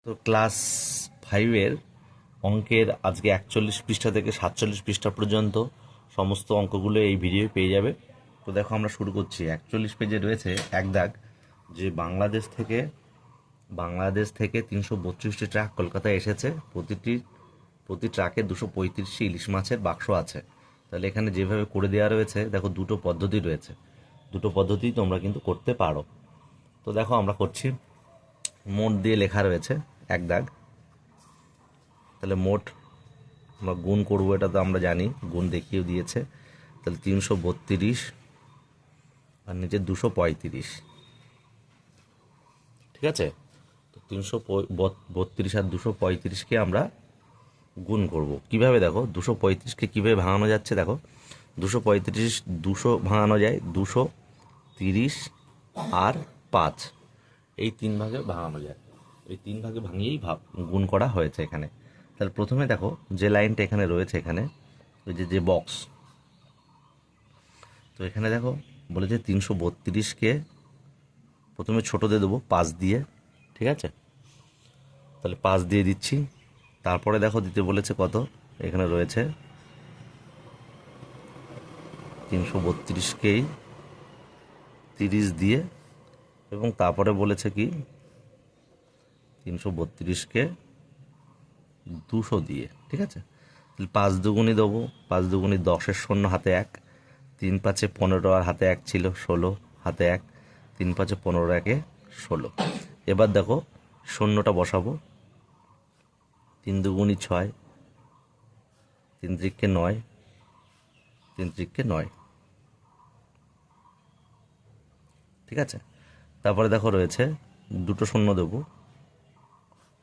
তো ক্লাস 5-এর অঙ্কের আজকে 41 পৃষ্ঠা থেকে 47 পৃষ্ঠা পর্যন্ত সমস্ত অঙ্কগুলো এই ভিডিও পেয়ে যাবে। তো দেখো আমরা শুরু করছি। 41 পেজে রয়েছে এক দাগ যে বাংলাদেশ থেকে 332টি ট্রাক কলকাতায় এসেছে, প্রতি ট্রাকে 235টি ইলিশ মাছের বাক্স আছে। তাহলে এখানে যেভাবে করে দেওয়া রয়েছে দেখো, দুটো পদ্ধতি রয়েছে, দুটো পদ্ধতি তোমরা কিন্তু করতে পারো। তো দেখো আমরা করছি। মোট দিয়ে লেখা রয়েছে এক দাগ, তাহলে মোট আমরা গুণ করবো, এটা তো আমরা জানি, গুণ দেখিয়ে দিয়েছে। তাহলে 332 আর নিচে 235, ঠিক আছে। তো 332 আর 235কে আমরা গুণ করব কিভাবে? দেখো 235কে কীভাবে ভাঙানো যাচ্ছে, দেখো 235 200 ভাঙানো যায়, 230 আর 5, এই 3 ভাগে ভাঙানো যায়। এই 3 ভাগে ভাঙিয়েই গুণ করা হয়েছে এখানে। তাহলে প্রথমে দেখো যে লাইনটা এখানে রয়েছে, এখানে ওই যে বক্স, তো এখানে দেখো বলেছে 332কে প্রথমে ছোটো দিয়ে দেবো 5 দিয়ে, ঠিক আছে। তাহলে 5 দিয়ে দিচ্ছি। তারপরে দেখো দিতে বলেছে কত, এখানে রয়েছে 332কেই 30 দিয়ে, এবং তারপরে বলেছে কি 332কে 200 দিয়ে, ঠিক আছে। তাহলে 5 দুগুণই দেবো, 5 দুগুণি 10, শূন্য হাতে 1, 3 5 15 আর হাতে 1 ছিল 16, হাতে 1, 3 5 15 1 16। এবার দেখো শূন্যটা বসাবো, 3 দুগুণি 6, 3 3কে 9, 3 3কে 9, ঠিক আছে। তারপরে দেখো রয়েছে দুটো শূন্য দেবো,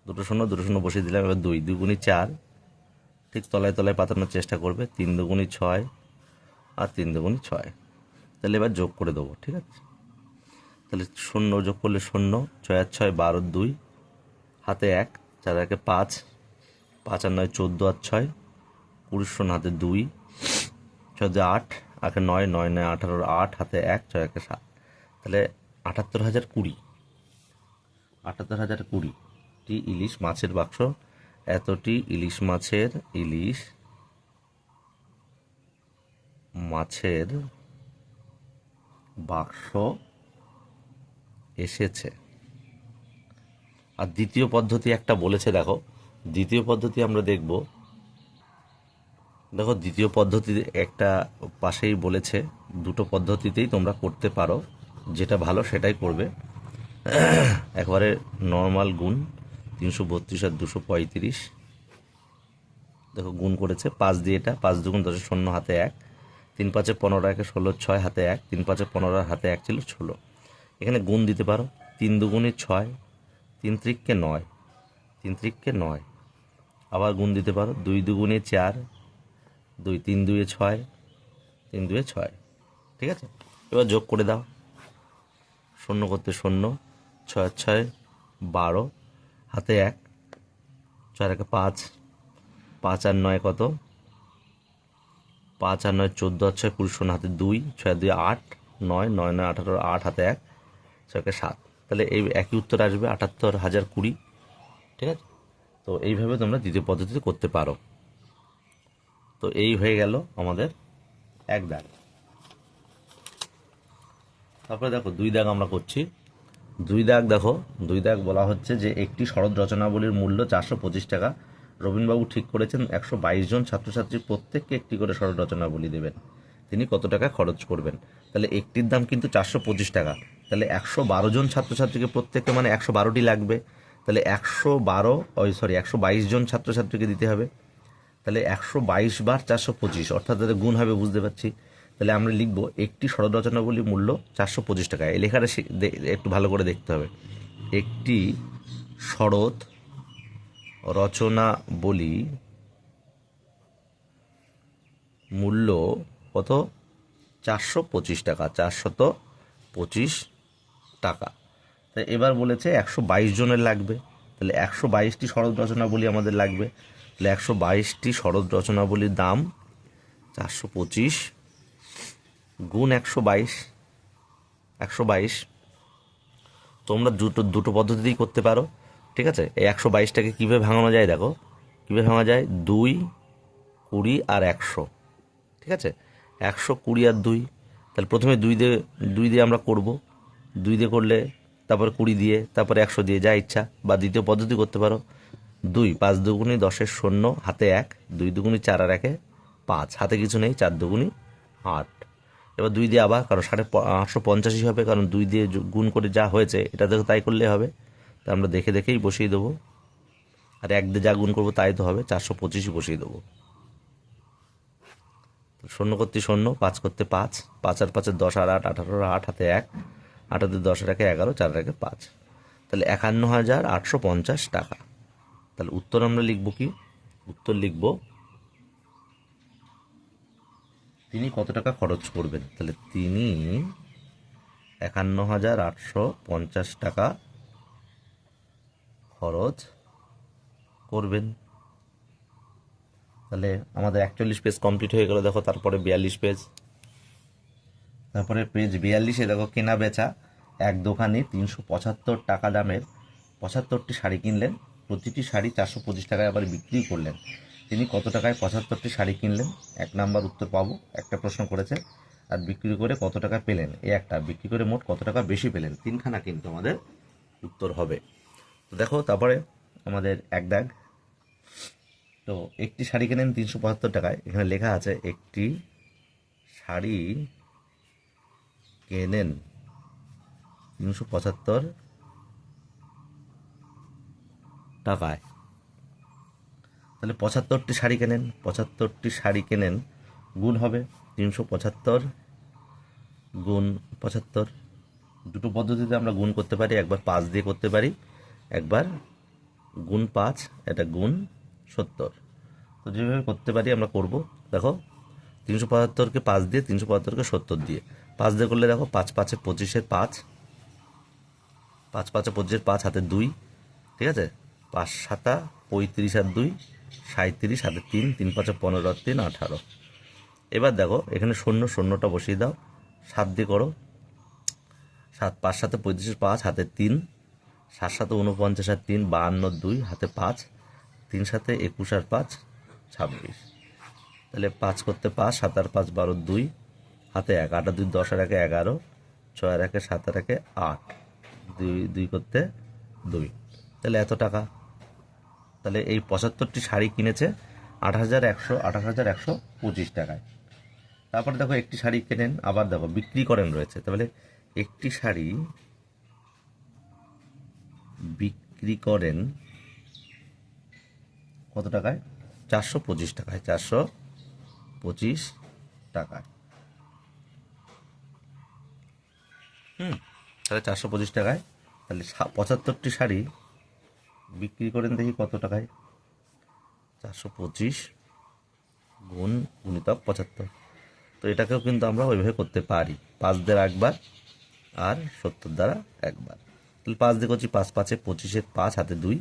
দুটো শূন্য বসিয়ে দিলাম। এবার 2 দুগুণি 4, ঠিক তলায় তলায় পাতানোর চেষ্টা করবে, 3 দুগুণি 6 আর 3 দুগুণি 6। তাহলে এবার যোগ করে দেবো, ঠিক আছে। তাহলে শূন্য যোগ করলে 0, 6 আর 6 12, 2 হাতে 1, 4 1 5, 5 আর 9 14 আর 6 20, শূন্য হাতে 2, 6 2 8, 8 9, 9 9 18, 8 হাতে 1, 6 1 7। তাহলে 78,020, 78,020টি ইলিশ মাছের বাক্স, এতটি ইলিশ মাছের বাক্স এসেছে। আর দ্বিতীয় পদ্ধতি একটা বলেছে, দেখো দ্বিতীয় পদ্ধতি আমরা দেখব। দেখো দ্বিতীয় পদ্ধতি একটা পাশেই বলেছে, দুটো পদ্ধতিতেই তোমরা করতে পারো, যেটা ভালো সেটাই করবে। একবারে নর্মাল গুণ 332 আর 235, দেখো গুণ করেছে 5 দিয়ে, এটা 5 দুগুণ 10, শূন্য হাতে 1, 3 5 15 1 16, 6 হাতে 1, 3 5 15 আর হাতে 1 ছিল 16। এখানে গুণ দিতে পারো, 3 দুগুণি 6, 3 3কে 9, 3 3কে 9। আবার গুণ দিতে পারো, 2 দুগুণি 4, 2 3 2 6, 3 2 6, ঠিক আছে। এবার যোগ করে দাও, শূন্য করতে 0, 6 6 12, হাতে 1, 4 1 5, 5 আর 9 কত, 5 আর 9 14 আর 6 20, শূন্য হাতে 2, 6 2 8, 9 9 9 18, 8 হাতে 1, 6 7। তাহলে এই একই উত্তর আসবে 78,020, ঠিক আছে। তো এইভাবে তোমরা দ্বিতীয় পদ্ধতিতে করতে পারো। তো এই হয়ে গেল আমাদের এক দাগ। তারপরে দেখো 2 দাগ আমরা করছি। 2 দাগ দেখো, 2 দাগ বলা হচ্ছে যে একটি শরৎ রচনাবলীর মূল্য 425 টাকা। রবীন্দ্রবাবু ঠিক করেছেন 122 জন ছাত্রছাত্রী প্রত্যেককে একটি করে শরৎ রচনাবলী দেবেন, তিনি কত টাকা খরচ করবেন? তাহলে একটির দাম কিন্তু 425 টাকা, তাহলে 112 জন ছাত্রছাত্রীকে প্রত্যেককে মানে 112টি লাগবে। তাহলে 122 জন ছাত্রছাত্রীকে দিতে হবে। তাহলে 122 বার 425, অর্থাৎ তাদের গুণ হবে, বুঝতে পারছি। তাহলে আমরা লিখব একটি শরৎ রচনাবলীর মূল্য 425 টাকা। এই লেখাটা একটু ভালো করে দেখতে হবে। একটি শরৎ রচনাবলী মূল্য কত? 425 টাকা, 425 টাকা। তাই এবার বলেছে 122 জনের লাগবে, তাহলে 122টি শরৎ রচনাবলী আমাদের লাগবে। তাহলে 122টি শরৎ রচনাবলীর দাম 425 গুণ 122। তোমরা দুটো পদ্ধতিতেই করতে পারো। ঠিক আছে, এই 122টাকে কীভাবে ভাঙানো যায় দেখো, কীভাবে ভাঙা যায়, 2, 20 আর 100, ঠিক আছে, 100, 20 আর 2, তাহলে প্রথমে 2 দিয়ে আমরা করব, 2 দিয়ে করলে তারপরে 20 দিয়ে, তারপরে 100 দিয়ে, যা ইচ্ছা, বা দ্বিতীয় পদ্ধতি করতে পারো, 2, 5 দুগুণি 10-এর 0, হাতে 1, 2 দুগুণি 4 আর 1-এ 5, হাতে কিছু নেই, 4 দুগুণি 8। এবার 2 দিয়ে আবার, কারণ 850 হবে, কারণ 2 দিয়ে গুণ করে যা হয়েছে এটা থেকে তাই করলে হবে, তা আমরা দেখে দেখেই বসিয়ে দেবো, আর 1 দিয়ে যা গুণ করবো তাই তো হবে, 425ই বসিয়ে দেবো। 0 করতে 0, 5 করতে 5, 5 আর 5 10 আর 8, 18 আর 8, হাতে 1, 8 আর 2 10 আর 1 11, 4 আর 1 5, তাহলে 51,850 টাকা। তাহলে উত্তর আমরা লিখব কি, উত্তর লিখব তিনি কত টাকা খরচ করবেন, তাহলে তিনি 51,850 টাকা খরচ করবেন। তাহলে আমাদের 41 পেজ কমপ্লিট হয়ে গেল। দেখো তারপরে 42 পেজ, তারপরে পেজ 42-এ দেখো কেনা বেচা, এক দোকানে 375 টাকা দামের 75টি শাড়ি কিনলেন, প্রতিটি শাড়ি 425 টাকায় আবার বিক্রি করলেন। তিনি কত টাকায় 75টি শাড়ি কিনলেন? 1 নাম্বার উত্তর পাবো, একটা প্রশ্ন করেছে, আর বিক্রি করে কত টাকা পেলেন, এই একটা, বিক্রি করে মোট কত টাকা বেশি পেলেন, 3খানা কিন্তু আমাদের উত্তর হবে। তো দেখো তারপরে আমাদের এক দাগ, তো একটি শাড়ি কেনেন 375 টাকায়, এখানে লেখা আছে একটি শাড়ি কেনেন 375 টাকায়, তাহলে 75টি শাড়ি কেনেন, 75টি শাড়ি কেনেন গুণ হবে 375 গুণ 75, দুটো পদ্ধতিতে আমরা গুণ করতে পারি, একবার 5 দিয়ে করতে পারি, একবার গুণ 5, এটা গুণ 70, তো যেভাবে করতে পারি আমরা করব। দেখো 375কে 5 দিয়ে, 375কে 70 দিয়ে, 5 দিয়ে করলে দেখো 5 5-এ 25-এর 5, 5 5-এ 25-এর 5, হাতে 2, ঠিক আছে, 5 7 35 আর 2 37, হাতে 3, 3 5 15 আর 3 18। এবার দেখো এখানে 0টা বসিয়ে দাও, 7 দিয়ে করো, 7 5 7 35-এর 5, হাতে 3, 7 7 49 আর 3 52, 2 হাতে 5, 3 7 21 আর 5 26, তাহলে 5 করতে 5, 7 আর 5 12, 2 হাতে 1, 8 আর 2 10 আর 1 11, 6 আর 1 7 আর 1 8, 2 করতে 2, তাহলে এত টাকা। তাহলে এই 75টি শাড়ি কিনেছে 28,125 টাকায়। তারপরে দেখো একটি শাড়ি কেনেন, আবার দেখো বিক্রি করেন রয়েছে, তাহলে একটি শাড়ি বিক্রি করেন কত টাকায়, 425 টাকায়, 425 টাকায়, তাহলে 425 টাকায়, তাহলে 75টি শাড়ি বিক্রি করেন দেখি কত টাকায়, 425 গুণ গুণিতক 75, তো এটাকেও কিন্তু আমরা ওইভাবে করতে পারি, 5 দ্বারা একবার আর 70 দ্বারা একবার। তাহলে 5 দিয়ে করছি, 5 5-এ 25-এর 5, হাতে 2,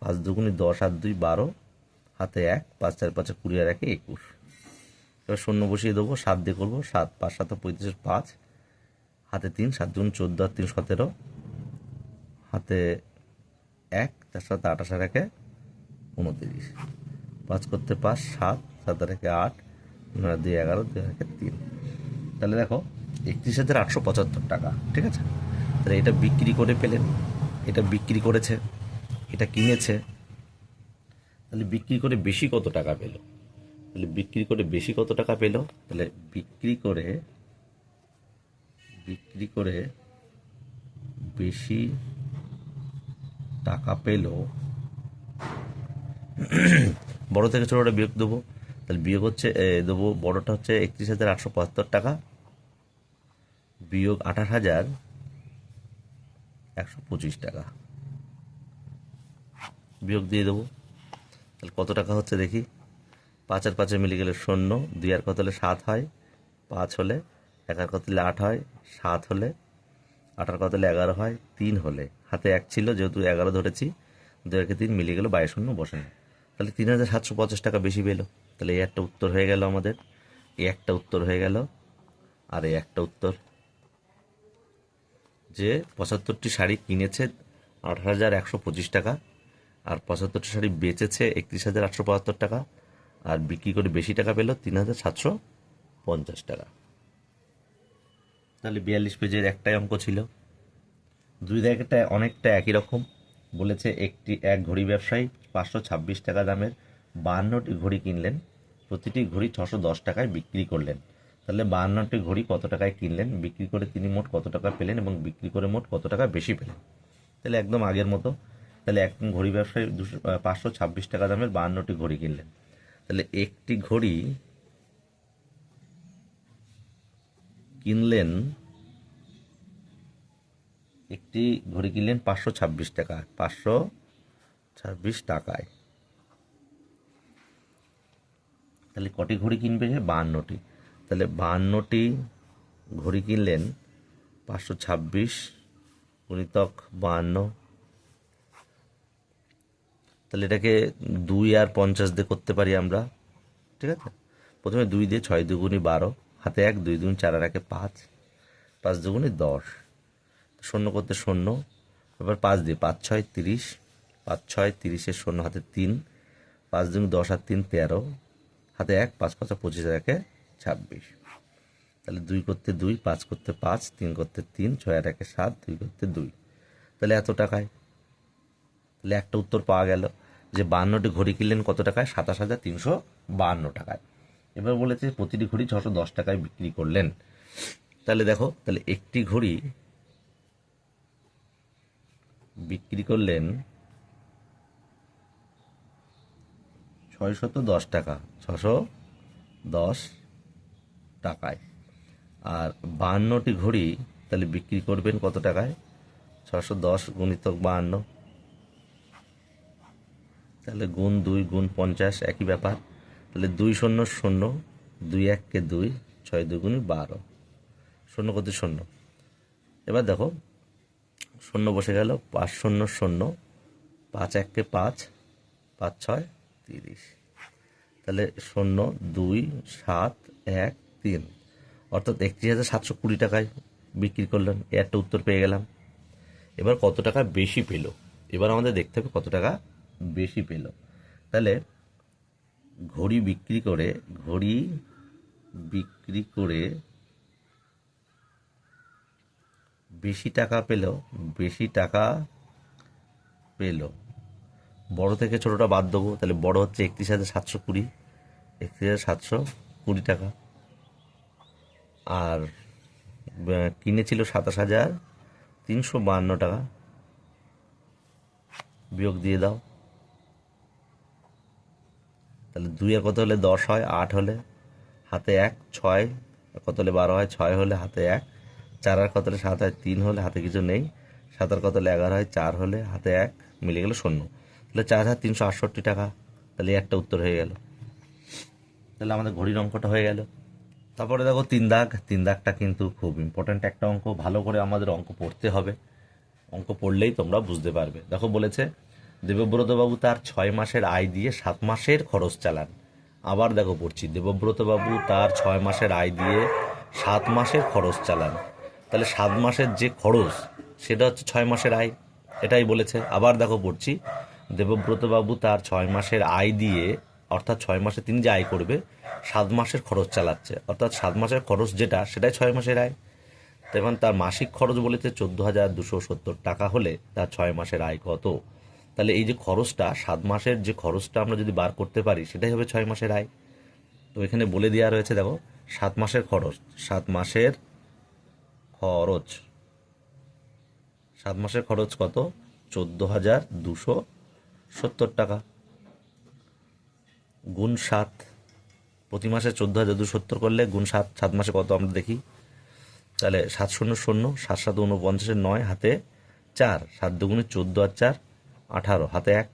5 দুগুণি 10 আর 2 12, হাতে 1, 5 4 5-এ 20 আর 1 21, এবার 0 বসিয়ে দেবো, 7 দিয়ে করবো, 7 5 7 35-এর 5, হাতে 3, 7 দুগুণ 14 আর 3 17, হাতে 1, 4 7 28 আর 1 29, 5 করতে 5, 7 7 আর 1 8, 9 আর 2 11, 2 আর 1 3, তাহলে দেখো 31,875 টাকা, ঠিক আছে। তাহলে এটা বিক্রি করে পেলেন, এটা বিক্রি করেছে, এটা কিনেছে, তাহলে বিক্রি করে বেশি কত টাকা পেল, তাহলে বিক্রি করে বেশি কত টাকা পেল, তাহলে বিক্রি করে বেশি টাকা পেল, বড় থেকে ছোটটা বিয়োগ দেবো, তাহলে বিয়োগ হচ্ছে দেবো, বড়টা হচ্ছে 31,875 টাকা বিয়োগ 28,125 টাকা, বিয়োগ দিয়ে দেবো, তাহলে কত টাকা হচ্ছে দেখি, 5 আর 5-এ মিলে গেলে 0, 2 আর কত হলে 7 হয়, 5 হলে, 1 আর কত হলে 8 হয়, 7 হলে, 8 আর কত হলে 11 হয়, 3 হলে, হাতে 1 ছিল যেহেতু 11 ধরেছি, 2 আর 3 মিলে গেল 22 শূন্য বসানো, তাহলে 3,750 টাকা বেশি পেলো। তাহলে এই একটা উত্তর হয়ে গেল আমাদের, এই একটা উত্তর হয়ে গেল, আর এই একটা উত্তর, যে 75টি শাড়ি কিনেছে 8,125 টাকা আর 75টা শাড়ি বেচেছে 31,875 টাকা, আর বিক্রি করে বেশি টাকা পেল 3,750 টাকা। তাহলে 42 পেজের একটাই অঙ্ক ছিল। দুই দাগেরটা অনেকটা একই রকম। বলেছে এক ঘড়ি ব্যবসায়ী 526 টাকা দামের 52টি ঘড়ি কিনলেন, প্রতিটি ঘড়ি 610 টাকায় বিক্রি করলেন। তাহলে 52টি ঘড়ি কত টাকায় কিনলেন, বিক্রি করে তিনি মোট কত টাকা পেলেন এবং বিক্রি করে মোট কত টাকা বেশি পেলেন। তাহলে একদম আগের মতো। তাহলে এক ঘড়ি ব্যবসায়ী 526 টাকা দামের 52টি ঘড়ি কিনলেন। তাহলে একটি ঘড়ি কিনলেন 526 টাকায়, 526 টাকায়। তাহলে কটি ঘড়ি কিনবে? 52টি। তাহলে 52টি ঘড়ি কিনলেন 526 গুণিতক 52। তাহলে এটাকে 2 আর 50 দিয়ে করতে পারি আমরা, ঠিক আছে। প্রথমে 2 দিয়ে 6 দুগুণি 12, হাতে 1, 2 দুগুণ 4 আর 1 5, 5 দুগুণি 10, শূন্য করতে 0, এবার 5 দিয়ে 5 6 30, 5 6 30-এর 0 হাতে 3, 5 দুগুণ 10 আর 3 13, হাতে 1, 5 5 25 আর 1 26। তাহলে 2 করতে 2, 5 করতে 5, 3 করতে 3, 6 আর 1 7, 2 করতে 2। তাহলে এত টাকায়। তাহলে একটা উত্তর পাওয়া গেল যে 52টি ঘড়ি কিনলেন কত টাকায়? 27,352 টাকায়। এবার বলেছে প্রতিটি ঘড়ি 610 টাকায় বিক্রি করলেন। তাহলে দেখো, তাহলে একটি ঘড়ি বিক্রি করলেন 610 টাকা, 610 টাকায়। আর 52টি ঘড়ি তাহলে বিক্রি করবেন কত টাকায়? 610 গুণিতক 52, তাহলে গুণ 2 গুণ 50, একই ব্যাপার। তাহলে 2 0 0, 2 1 কে 2, 6 দুগুণি 12, শূন্য করতে 0। এবার দেখো শূন্য বসে গেল, 5 0 0, 5 1 কে 5, 5 6 30। তাহলে 0 2 7 1 3, অর্থাৎ 31,720 টাকায় বিক্রি করলেন। একটা উত্তর পেয়ে গেলাম। এবার কত টাকা বেশি পেল, এবার আমাদের দেখতে হবে কত টাকা বেশি পেল। তাহলে ঘড়ি বিক্রি করে বেশি টাকা পেল। বড় থেকে ছোটটা বাদ দেবো, তাহলে বড় হচ্ছে 31,720, 31,720 টাকা। আর কিনেছিল 27,352 টাকা, বিয়োগ দিয়ে দাও। তাহলে 2 এর কত হলে 10 হয়, 8 হলে হাতে 1, 6 কত হলে 12 হয়, 6 হলে হাতে 1, 4 আর কত হলে 7 হয়, 3 হলে হাতে কিছু নেই, 7 আর কত হলে 11 হয়, 4 হলে হাতে 1, মিলে গেল 0। তাহলে 4,368 টাকা। তাহলে একটা উত্তর হয়ে গেল। তাহলে আমাদের ঘড়ির অঙ্কটা হয়ে গেল। তারপরে দেখো 3 দাগ। 3 দাগটা কিন্তু খুব ইম্পর্ট্যান্ট একটা অঙ্ক, ভালো করে আমাদের অঙ্ক পড়তে হবে। অঙ্ক পড়লেই তোমরা বুঝতে পারবে। দেখো বলেছে দেবব্রতবাবু তার 6 মাসের আয় দিয়ে 7 মাসের খরচ চালান। আবার দেখো পড়ছি, দেবব্রতবাবু তার 6 মাসের আয় দিয়ে 7 মাসের খরচ চালান। তাহলে 7 মাসের যে খরচ সেটা হচ্ছে 6 মাসের আয়, এটাই বলেছে। আবার দেখো পড়ছি, দেবব্রতবাবু তার 6 মাসের আয় দিয়ে, অর্থাৎ 6 মাসে তিনি যে আয় করবে 7 মাসের খরচ চালাচ্ছে, অর্থাৎ 7 মাসের খরচ যেটা সেটাই 6 মাসের আয়। তখন তার মাসিক খরচ বলেছে 14,270 টাকা হলে তার 6 মাসের আয় কত? তাহলে এই যে খরচটা, 7 মাসের যে খরচটা আমরা যদি বার করতে পারি সেটাই হবে 6 মাসের আয়। তো এখানে বলে দেওয়া রয়েছে, দেখো 7 মাসের খরচ, 7 মাসের খরচ কত? 14,270 টাকা গুণ 7, প্রতি মাসে 14,270 করলে গুণ 7 মাসে কত আমরা দেখি। তাহলে 7 0 0, 7 7 49, 9 হাতে 4, 7 দুগুণে 14 আর 4 18, হাতে 1,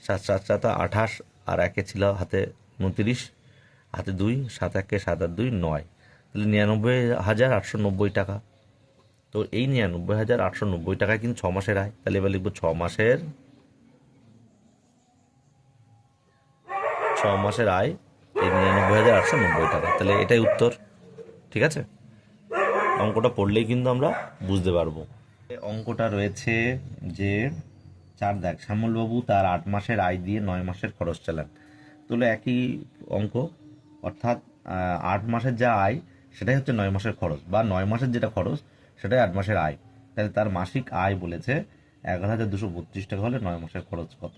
7 7 7 28 আর 1 ছিল হাতে 29, হাতে 2, 7 1 7 আর 2 9। তাহলে 99,890 টাকা। তো এই 99,890 টাকায় কিন্তু 6 মাসের আয়। তাহলে এবার লিখবো 6 মাসের আয় এই 99,890 টাকা। তাহলে এটাই উত্তর, ঠিক আছে। অঙ্কটা পড়লেই কিন্তু আমরা বুঝতে পারবো। অঙ্কটা রয়েছে যে 4 দাগ, শ্যামলবাবু তার 8 মাসের আয় দিয়ে 9 মাসের খরচ চালান। তাহলে একই অঙ্ক, অর্থাৎ 8 মাসের যা আয় সেটাই হচ্ছে 9 মাসের খরচ, বা 9 মাসের যেটা খরচ সেটাই 8 মাসের আয়। তাহলে তার মাসিক আয় বলেছে 11,232 টাকা, হলে 9 মাসের খরচ কত?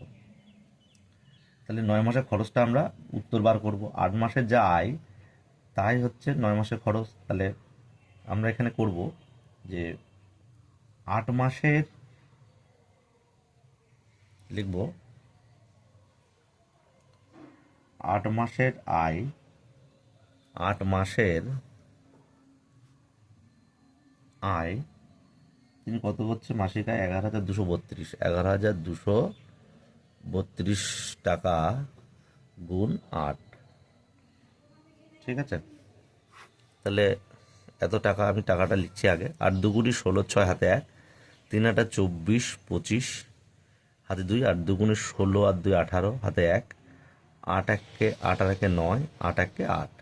তাহলে 9 মাসের খরচটা আমরা উত্তর বার করব। 8 মাসের যা আয় তাই হচ্ছে 9 মাসের খরচ। তাহলে আমরা এখানে করব যে 8 মাসের লিখব 8 মাসের আয়, 8 মাসের আয় তিনি কত হচ্ছে মাসিক আয়? 11,232, 11,232 টাকা গুণ 8। ঠিক আছে, তাহলে এত টাকা, আমি টাকাটা লিখছি আগে। 8 দুগুণি 16, 6 হাতে 1, 3 আটা 24, 25 হাতে 2, 8 দুগুণি 16 আর 2 18 হাতে 1, 8 একে 8 আর একে 9, 8 একে 8।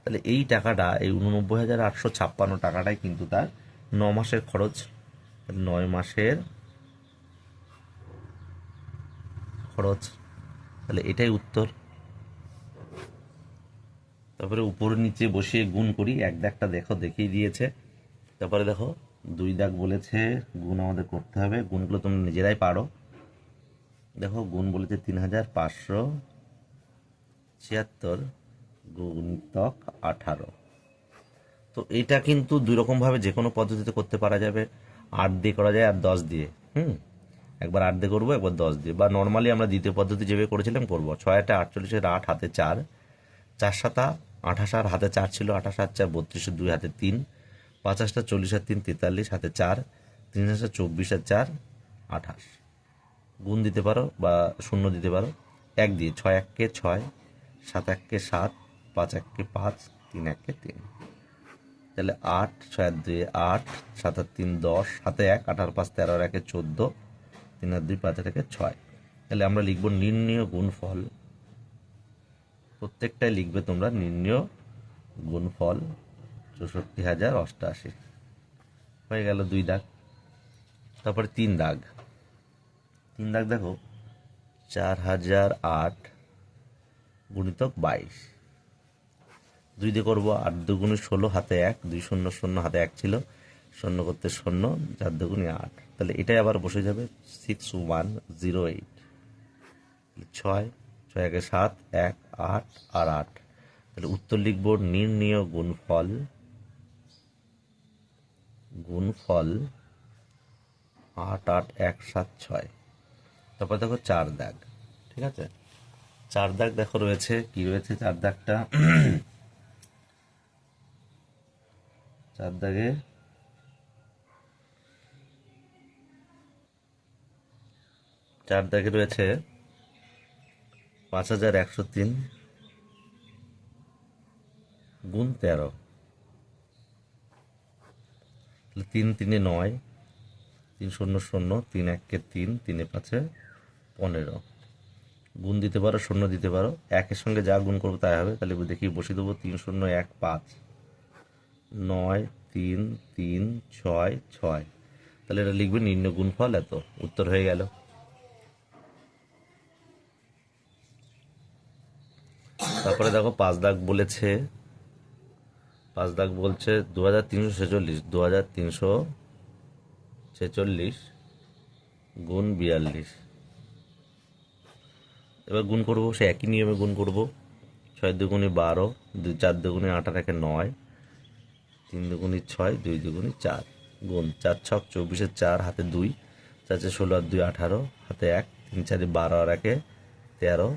তাহলে এই টাকাটা, এই 89,856 টাকাটাই কিন্তু তার 9 মাসের খরচ। 9 মাসের খরচ, তাহলে এটাই উত্তর। তারপরে উপর নিচে বসিয়ে গুণ করি। 1 দাগটা দেখো দেখিয়ে দিয়েছে। তারপরে দেখো 2 দাগ বলেছে গুণ আমাদের করতে হবে। গুণগুলো তোমরা নিজেরাই পারো। দেখো গুণ বলেছে 3,576 গুণিতক 18। তো এটা কিন্তু দুই রকমভাবে যে কোনো পদ্ধতিতে করতে পারা যাবে। 8 দিয়ে করা যায় আর 10 দিয়ে। একবার 8 দিয়ে করবো, একবার 10 দিয়ে, বা নর্মালি আমরা দ্বিতীয় পদ্ধতি যেভাবে করেছিলাম করবো। 6 আটা 48, 8 হাতে 4, 4 7 28, আর হাতে 4 ছিল, 28 আর 4 32, 2 হাতে 3, 50 40 আর 3 43 হাতে 4, 3 24 আর 4 28। গুণ দিতে পারো বা শূন্য দিতে পারো। 1 দিয়ে 6 1 কে 6, 7 1 কে 7, 5 1 কে 5, 3 1 কে 3। তাহলে 8, 6 আর 2 8, 7 আর 3 10 হাতে 1, 8 আর 5 13 আর 1 14, 3 আর 2 5 আর 1 6। তাহলে আমরা লিখব নির্ণীয় গুণফল। প্রত্যেকটাই লিখবে তোমরা নির্ণীয় গুণফল 64,088 হয়ে গেল 2 দাগ। তারপরে 3 দাগ। 3 দাগ দেখো 4,008 গুণিতক 22। 2 দিয়ে করবো। 8 দুগুণি 16 হাতে 1, 2 0 0 হাতে 1 ছিল, 0 করতে 0, 4 দুগুণি 8। তাহলে এটাই আবার বসে যাবে 6108। 6 6 একে 7, 1 8 আর 8। তাহলে উত্তর লিখব নির্ণীয় গুণফল, গুণফল 8 8 1 7 6। তারপর দেখো 4 দাগ। ঠিক আছে, 4 দাগ দেখো রয়েছে, কি রয়েছে 4 দাগটা? 4 দাগে 4 দাগে রয়েছে 5,103 গুণ 13। 3 3 9, 3 0 0, 3 1 কে 3, 3 5 15। গুণ দিতে পারো, শূন্য দিতে পারো, একের সঙ্গে যা গুণ করবো তাই হবে। তাহলে দেখি বসিয়ে দেবো 3 0 1 5, 9 3 3 6 6। তাহলে এটা লিখবে নির্ণয় গুণফল এত। উত্তর হয়ে গেল। তারপরে দেখো 5 দাগ বলেছে, 5 দাগ বলছে 2,346, 2,346 গুণ 42। এবার গুণ করবো, সে একই নিয়মে গুণ করবো। 6 দুগুণি 12, 4 দুগুণি 8 আর 1 9, 3 দুগুণি 6, 2 দুগুণি 4 গুণ 4 6 24 4 হাতে 2, 4 16 আর 2 18 হাতে 1, 3 4 12 আর 1 13,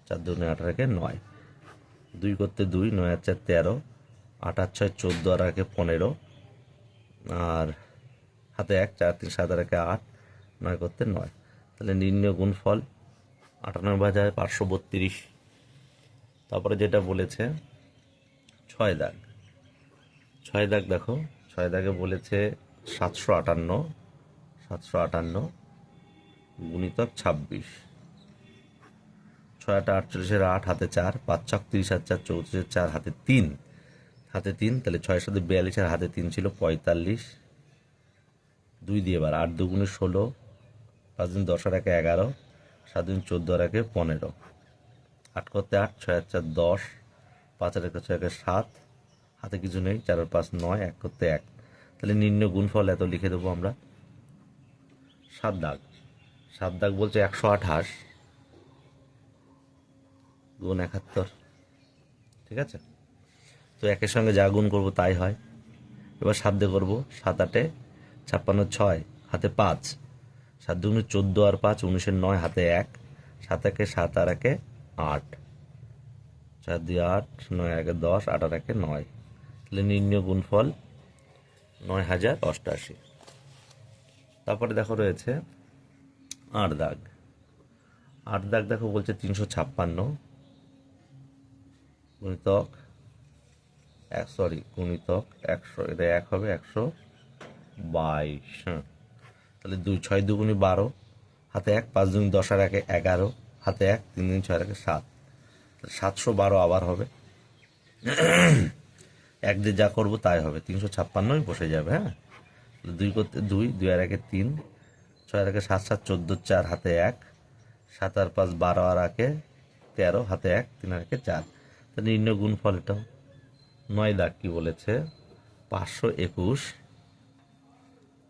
4 দুগুণি 8 আর 1 9, 2 করতে 2, 9 আর 4 13, 8 আর 6 14 আর 1 15, আর হাতে 1, 4 3 7 আর 1 8, 9 করতে 9। তাহলে নির্ণয় গুণফল 98,532। তারপরে যেটা বলেছে 6 দাগ। 6 দাগ দেখো, 6 দাগে বলেছে 758 গুণিতক 26। 6 8 48 8 হাতে 4, 5 6 30 আর 4 34, 4 হাতে 3, হাতে 3। তাহলে 6 7 42 আর হাতে 3 ছিল 45। 2 দিয়ে এবার 8 দুগুণে 16, 5 দিন 10 আর 1 11, 7 দিন 14 আর 1 15, 8 করতে 8, 6 আর 4 10, 5 আর 1 6 আর 7, হাতে কিছু নেই, 4 আর 5 9, 1 করতে 1। তাহলে নির্ণয় গুণফল এত লিখে দেবো আমরা। 7 দাগ, 7 দাগ বলছে 128 গুণ 71, ঠিক আছে। তো একের সঙ্গে যা গুণ করবো তাই হয়। এবার 7 দিয়ে করবো, 7 8 56 6, হাতে 5, 7 দুগুণে 14 আর 5 19 9, হাতে 1, 7 1 7 আর 1 8, 4 দিয়ে 8, 9 1 10, 8 আর 1 9। তাহলে নির্ণয় গুণফল 9088। তারপরে দেখো রয়েছে 8 দাগ। 8 দাগ দেখো বলছে 356 গুণিতক গুণিতক 100, এটা 1 হবে 122। হ্যাঁ, তাহলে 2 6 দুগুণে 12, হাতে 1, 5 দুগুণে 10 আর 1 11, হাতে 1, 3 দুগুণে 6 আর 1 7, 712 আবার হবে। 1 দিয়ে যা করবো তাই হবে, 356 বসে যাবে। হ্যাঁ, 2 করতে 2, 2 আর 1 3, 6 আর 1 7 7 14 4, হাতে 1, 7 আর 5 12 আর 1 13, হাতে 1, 3 আর 1 4। তাহলে নির্ণয় গুণফল এটাও। 9 দাগ কি বলেছে, 521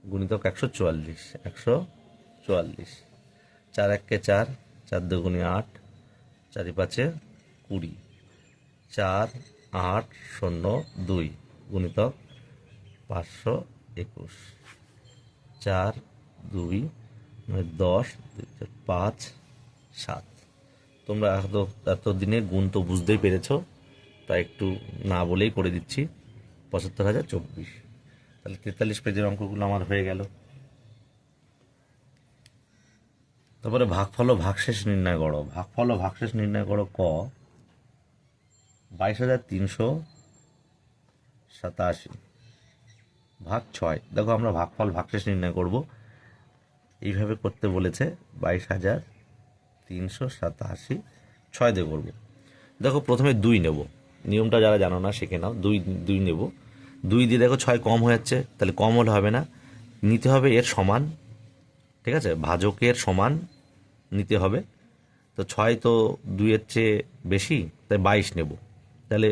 গুণিতক 144, 144, 4 1 4, 4 দুগুণে 8, 4 5 20, 4 8 0 2 গুণিতক 521, 4 2 10 5 7। তোমরা এতদিনে গুণ তো বুঝতেই পেরেছ, তাই একটু না বলেই করে দিচ্ছি। ৭৫,০২৪। তাহলে ৪৩ পেজের অঙ্কগুলো আমার হয়ে গেল। তারপরে ভাগফল ও ভাগশেষ নির্ণয় করো। ভাগফল ও ভাগশেষ নির্ণয় করো ক ২২,৩87 ভাগ 6। দেখো আমরা ভাগফল ভাগশেষ নির্ণয় করব, এইভাবে করতে বলেছে। ২২,৩87 6 দিয়ে করবো। দেখো প্রথমে 2 নেব, নিয়মটা যারা জানো না শিখে নাও। 2 নেব, 2 দিয়ে দেখো 6 কম হয়ে যাচ্ছে, তাহলে কম হলে হবে না, নিতে হবে এর সমান, ঠিক আছে, ভাজকের সমান নিতে হবে। তো 6 তো 2-এর চেয়ে বেশি, তাই 22 নেব। তাহলে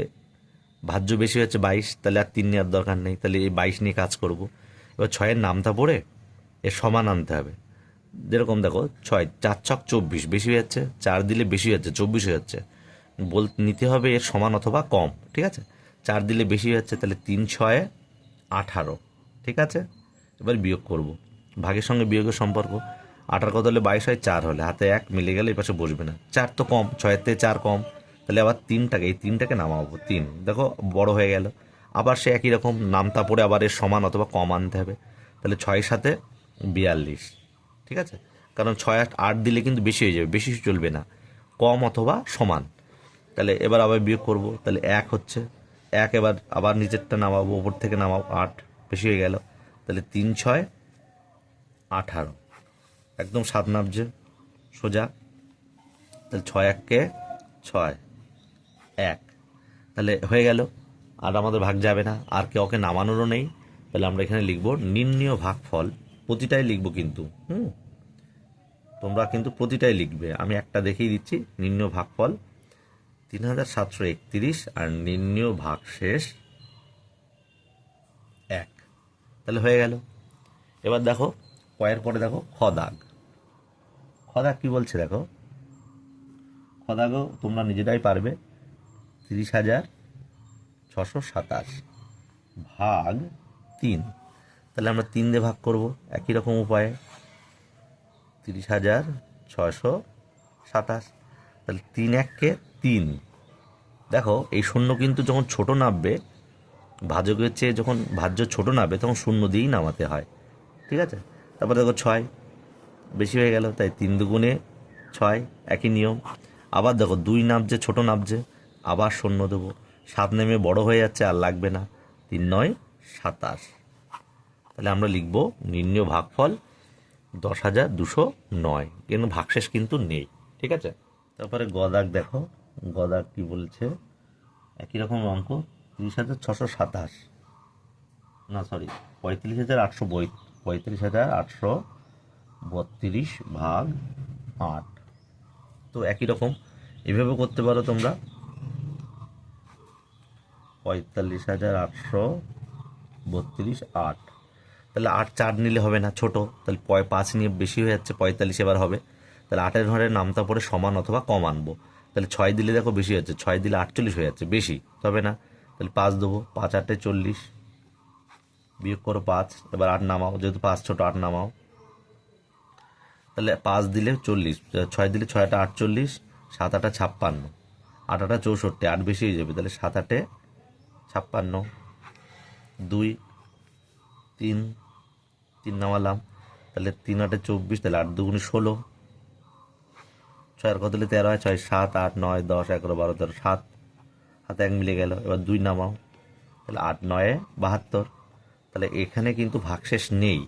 ভাজ্য বেশি হচ্ছে 22, তাহলে আর 3 নেওয়ার দরকার নেই, তাহলে এই 22 নিয়ে কাজ করব। এবার 6-এর নামটা পড়ে এর সমান আনতে হবে। যেরকম দেখো 6 4 ছক 24, বেশি হয়ে যাচ্ছে, 4 দিলে বেশি হয়ে যাচ্ছে 24 হয়ে যাচ্ছে, নিতে হবে এর সমান অথবা কম, ঠিক আছে। 4 দিলে বেশি হয়ে যাচ্ছে, তাহলে 3 6 18, ঠিক আছে। এবার বিয়োগ করব, ভাগের সঙ্গে বিয়োগের সম্পর্ক। 18 কত হলে 22 হয়, 4 হলে, হাতে 1 মিলে গেলে এই পাশে বসবে না, 4 তো কম, 6-এর থেকে 4 কম, তাহলে আবার 3টাকে, এই 3টাকে নামাবো, 3 দেখো বড় হয়ে গেল। আবার সে একই রকম নামতা পড়ে আবার এর সমান অথবা কম আনতে হবে। তাহলে 6-এর সাথে 42, ঠিক আছে, কারণ 6 8 দিলে কিন্তু বেশি হয়ে যাবে, বেশি চলবে না, কম অথবা সমান। তাহলে এবার আবার বিয়োগ করব, তাহলে 1 হচ্ছে 1, এবার আবার নিচেরটা নামাবো, ওপর থেকে নামাবো, 8 বেশি হয়ে গেল, তাহলে 3 6 18, একদম 7 নামছে সোজা। তাহলে 6 1 6 1, তাহলে হয়ে গেল। আর আমাদের ভাগ যাবে না, আর কেউ ওকে নামানোরও নেই। তাহলে আমরা এখানে লিখব নির্ণীয় ভাগফল, প্রতিটাই লিখব কিন্তু, তোমরা কিন্তু প্রতিটাই লিখবে, আমি একটা দেখিয়ে দিচ্ছি। নির্ণীয় ভাগফল 3731 আর নির্ণীয় ভাগশেষ 1, তাহলে হয়ে গেল। এবার দেখো কয়ের পরে দেখো খ দাগ। খ দাগ কি বলছে দেখো, খ দাগও তোমরা নিজেরাই পারবে। 30,627 ভাগ 3, তাহলে আমরা 3 দিয়ে ভাগ করব একই রকম উপায়ে। 30,627, তাহলে 3 1 3। দেখো এই শূন্য কিন্তু যখন ছোট নামবে, ভাজকের চেয়ে যখন ভাজ্য ছোট নামবে তখন শূন্য দিয়েই নামাতে হয়, ঠিক আছে। তারপর দেখো 6 বেশি হয়ে গেল, তাই 3 দুগুণে 6, একই নিয়ম। আবার দেখো 2 নামছে, ছোট নামছে, আবার শূন্য দেবো, 7 নেমে বড় হয়ে যাচ্ছে, আর লাগবে না, 3 9 27। তাহলে আমরা লিখব নির্ণীয় ভাগফল 10,209, কিন্তু ভাগশেষ কিন্তু নেই, ঠিক আছে। তারপরে গ দাগ দেখো, গ দাগ কি বলছে, একই রকম অঙ্ক। 30,627, না সরি 35,832, 32/8। তো একই রকম এভাবে করতে পারো তোমরা। 45,832/8। তাহলে 8 4 নিলে হবে না, ছোট, তাহলে 5 নিয়ে বেশি হয়ে যাচ্ছে, 45 এবার হবে। তাহলে 8-এর ঘরের নামতা পড়ে সমান অথবা কম আনবো। তাহলে 6 দিলে দেখো বেশি হচ্ছে, 6 দিলে 48 হয়ে যাচ্ছে, বেশি তবে না। তাহলে 5 দেবো, 5 8 40, বিয়োগ করো 5, এবার 8 নামাও, যেহেতু 5 ছোট 8 নামাও। তাহলে 5 দিলে 40, 6 দিলে 6 8 48, 7 8 56, 8 8 64, 8 বেশি হয়ে যাবে, তাহলে 7 8 56, 2 3 3 নামালাম, তাহলে 3 8 24, তাহলে 8 2 16, 6 আর কত দিলে 13 হয়, 6 7 8 9 10 11 12 13, 7 হাতে 1 মিলে গেল। এবার 2 নামাও, তাহলে 8 9 72। তাহলে এখানে কিন্তু ভাগশেষ নেই,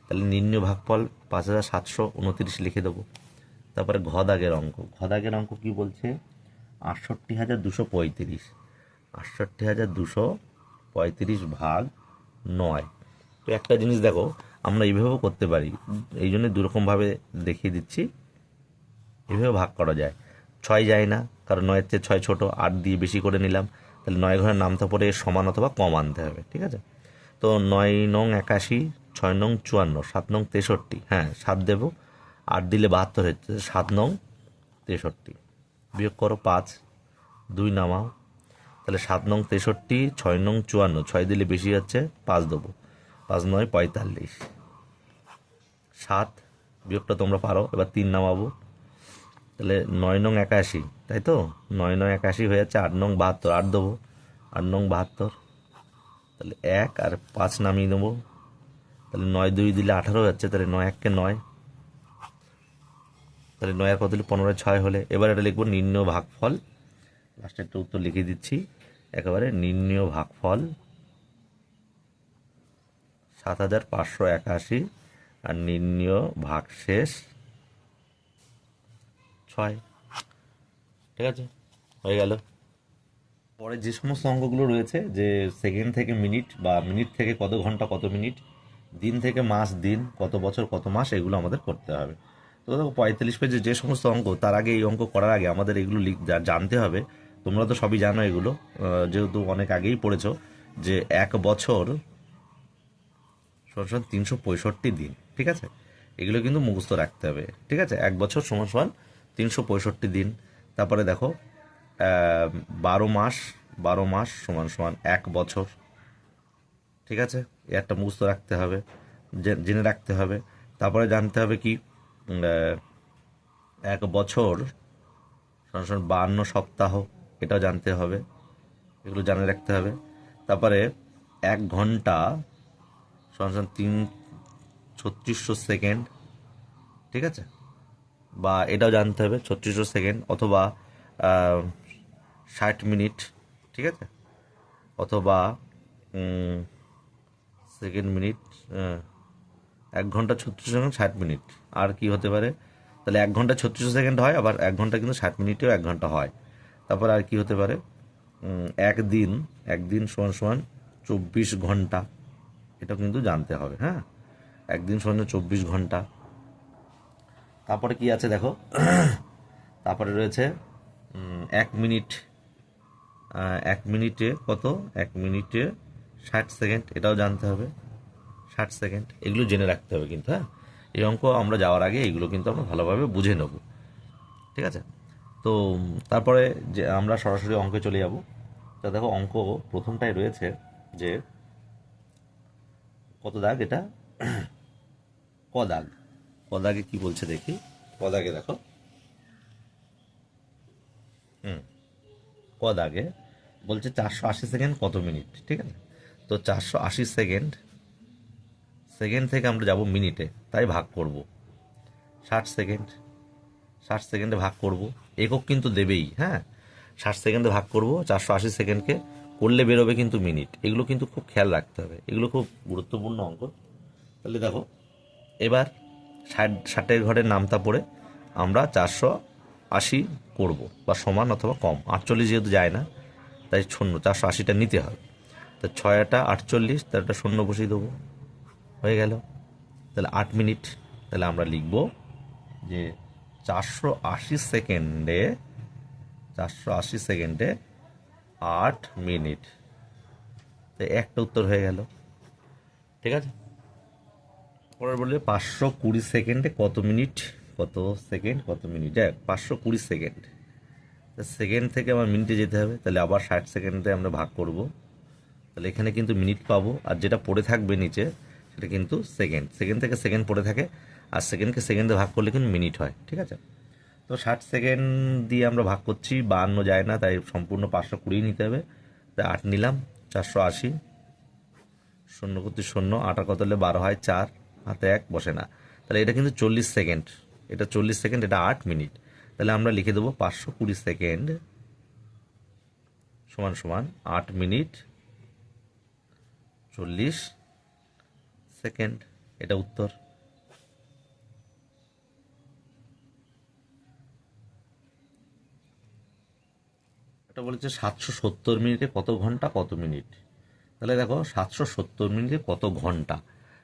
তাহলে নির্ণয় ভাগফল 5729 লিখে দেবো। তারপরে ঘ দাগের অঙ্ক, ঘ দাগের অঙ্ক কী বলছে? 68,235, 68,235/9। তো একটা জিনিস দেখো, আমরা এইভাবেও করতে পারি, এই জন্য দুরকমভাবে দেখিয়ে দিচ্ছি। এভাবে ভাগ করা যায়, 6 যায় না, কারণ 9-এর চেয়ে 6 ছোটো, 8 দিয়ে বেশি করে নিলাম, তাহলে 9 ঘরের নামতা পড়ে সমান অথবা কম আনতে হবে, ঠিক আছে? তো 9 নং 81, 6 নং 54, 7 নং 63, হ্যাঁ 7 দেবো, 8 দিলে 72 হচ্ছে, 7 নং 63, বিয়োগ করো 5, 2 নামাও, তাহলে 7 নং 63, 6 নং 54, 6 দিলে বেশি হচ্ছে, 5 দেবো, 5 9 45, 7, বিয়োগটা তোমরা পারো। এবার 3 নামাবো, তাহলে 9 নং 81, তাই তো 9 নং 81 হয়ে যাচ্ছে, 8 নং 72, 8 দেবো, 8 নং 72, তাহলে 1 আর 5 নামিয়ে নেবো, তাহলে 9 2 দিলে 18 যাচ্ছে, তাহলে 9 1 9, তাহলে 9 আর কত দিলে 15 6 হলে। এবার এটা লিখবো নির্ণয় ভাগফল, লাস্টে একটা উত্তর লিখে দিচ্ছি একেবারে, নির্ণয় ভাগফল 7581 আর নির্ণয় ভাগশেষ 6। ঠিক আছে, হয়ে গেল। পরে যে সমস্ত অঙ্কগুলো রয়েছে, যে সেকেন্ড থেকে মিনিট বা মিনিট থেকে কত ঘন্টা কত মিনিট, দিন থেকে মাস দিন, কত বছর কত মাস, এগুলো আমাদের করতে হবে। তো দেখো 45 পেজে যে সমস্ত অঙ্ক, তার আগে এই অঙ্ক করার আগে আমাদের এগুলো জানতে হবে। তোমরা তো সবই জানো এগুলো, যেহেতু অনেক আগেই পড়েছো, যে 1 বছর সমান সমান 365 দিন, ঠিক আছে? এগুলো কিন্তু মুখস্থ রাখতে হবে, ঠিক আছে? 1 বছর সমান সমান 365 দিন। তারপরে দেখো 12 মাস, 12 মাস সমান সমান 1 বছর, ঠিক আছে? একটা মুখস্থ রাখতে হবে, জেনে রাখতে হবে। তারপরে জানতে হবে কি, 1 বছর সমান সমান 52 সপ্তাহ, এটাও জানতে হবে, এগুলো জানে রাখতে হবে। তারপরে 1 ঘন্টা সমান সমান 3600 সেকেন্ড, ঠিক আছে? বা এটাও জানতে হবে 3600 সেকেন্ড, অথবা 60 মিনিট, ঠিক আছে? অথবা সেকেন্ড মিনিট, 1 ঘন্টা 36 সেকেন্ড 60 মিনিট। আর কি হতে পারে? তাহলে 1 ঘন্টা 36 সেকেন্ড হয়, আবার 1 ঘন্টা কিন্তু 60 মিনিটেও 1 ঘন্টা হয়। তারপর আর কি হতে পারে? একদিন সমান সমান 24 ঘন্টা, এটা কিন্তু জানতে হবে, হ্যাঁ? একদিন সমান 24 ঘন্টা। তারপরে কি আছে দেখো, তারপরে রয়েছে 1 মিনিট, 1 মিনিটে কত? 1 মিনিটে 60 সেকেন্ড, এটাও জানতে হবে, 60 সেকেন্ড, এগুলো জেনে রাখতে হবে কিন্তু, হ্যাঁ? এই অঙ্ক আমরা যাওয়ার আগে এইগুলো কিন্তু আমরা ভালোভাবে বুঝে নেব, ঠিক আছে? তো তারপরে যে আমরা সরাসরি অঙ্কে চলে যাব। তা দেখো অঙ্ক প্রথমটাই রয়েছে যে কত দাগ, এটা ক দাগ। ক দাগে কি বলছে দেখি, ক দাগে দেখো, ক দাগে বলছে 480 সেকেন্ড কত মিনিট, ঠিক আছে? তো 480 সেকেন্ড, সেকেন্ড থেকে আমরা যাব মিনিটে, তাই ভাগ করব 60 সেকেন্ড, 60 সেকেন্ডে ভাগ করব, একক কিন্তু দেবেই, হ্যাঁ? 60 সেকেন্ডে ভাগ করব 480 সেকেন্ডকে, করলে বেরোবে কিন্তু মিনিট। এগুলো কিন্তু খুব খেয়াল রাখতে হবে, এগুলো খুব গুরুত্বপূর্ণ অঙ্ক। তাহলে দেখো এবার 60-60-এর ঘরের নামতা পড়ে আমরা 480 করব, বা সমান অথবা কম। 48 যেহেতু যায় না, তাই শূন্য, 480টা নিতে হবে। তা 6 টা 48, তার একটা শূন্য বসিয়ে দেবো, হয়ে গেল। তাহলে 8 মিনিট, তাহলে আমরা লিখব যে 480 সেকেন্ডে 8 মিনিট। তো একটা উত্তর হয়ে গেল, ঠিক আছে। পরে বলবে 520 সেকেন্ডে কত মিনিট, কত সেকেন্ড, কত মিনিট, দেখ 520 সেকেন্ড, সেকেন্ড থেকে আমার মিনিটে যেতে হবে, তাহলে আবার 60 সেকেন্ডে আমরা ভাগ করব, তাহলে এখানে কিন্তু মিনিট পাবো, আর যেটা পড়ে থাকবে নিচে সেটা কিন্তু সেকেন্ড, সেকেন্ড থেকে সেকেন্ড পড়ে থাকে, আর সেকেন্ডকে সেকেন্ডে ভাগ করলে কিন্তু মিনিট হয়, ঠিক আছে। তো 60 সেকেন্ড দিয়ে আমরা ভাগ করছি, 52 যায় না, তাই সম্পূর্ণ 520 নিতে হবে, তাই 8 নিলাম, 480, শূন্য করতে শূন্য, 8 আর কত হলে 12 হয়, 4 হাতে 1 বসে না, তাহলে এটা কিন্তু 40 সেকেন্ড, এটা 40 সেকেন্ড, এটা 8 মিনিট, তাহলে আমরা লিখে দেবো 520 সেকেন্ড সমান সমান 8 মিনিট 40 সেকেন্ড, এটা উত্তর। এটা বলেছে 770 মিনিটে কত ঘন্টা কত মিনিট, তাহলে দেখো 770 মিনিটে কত ঘন্টা,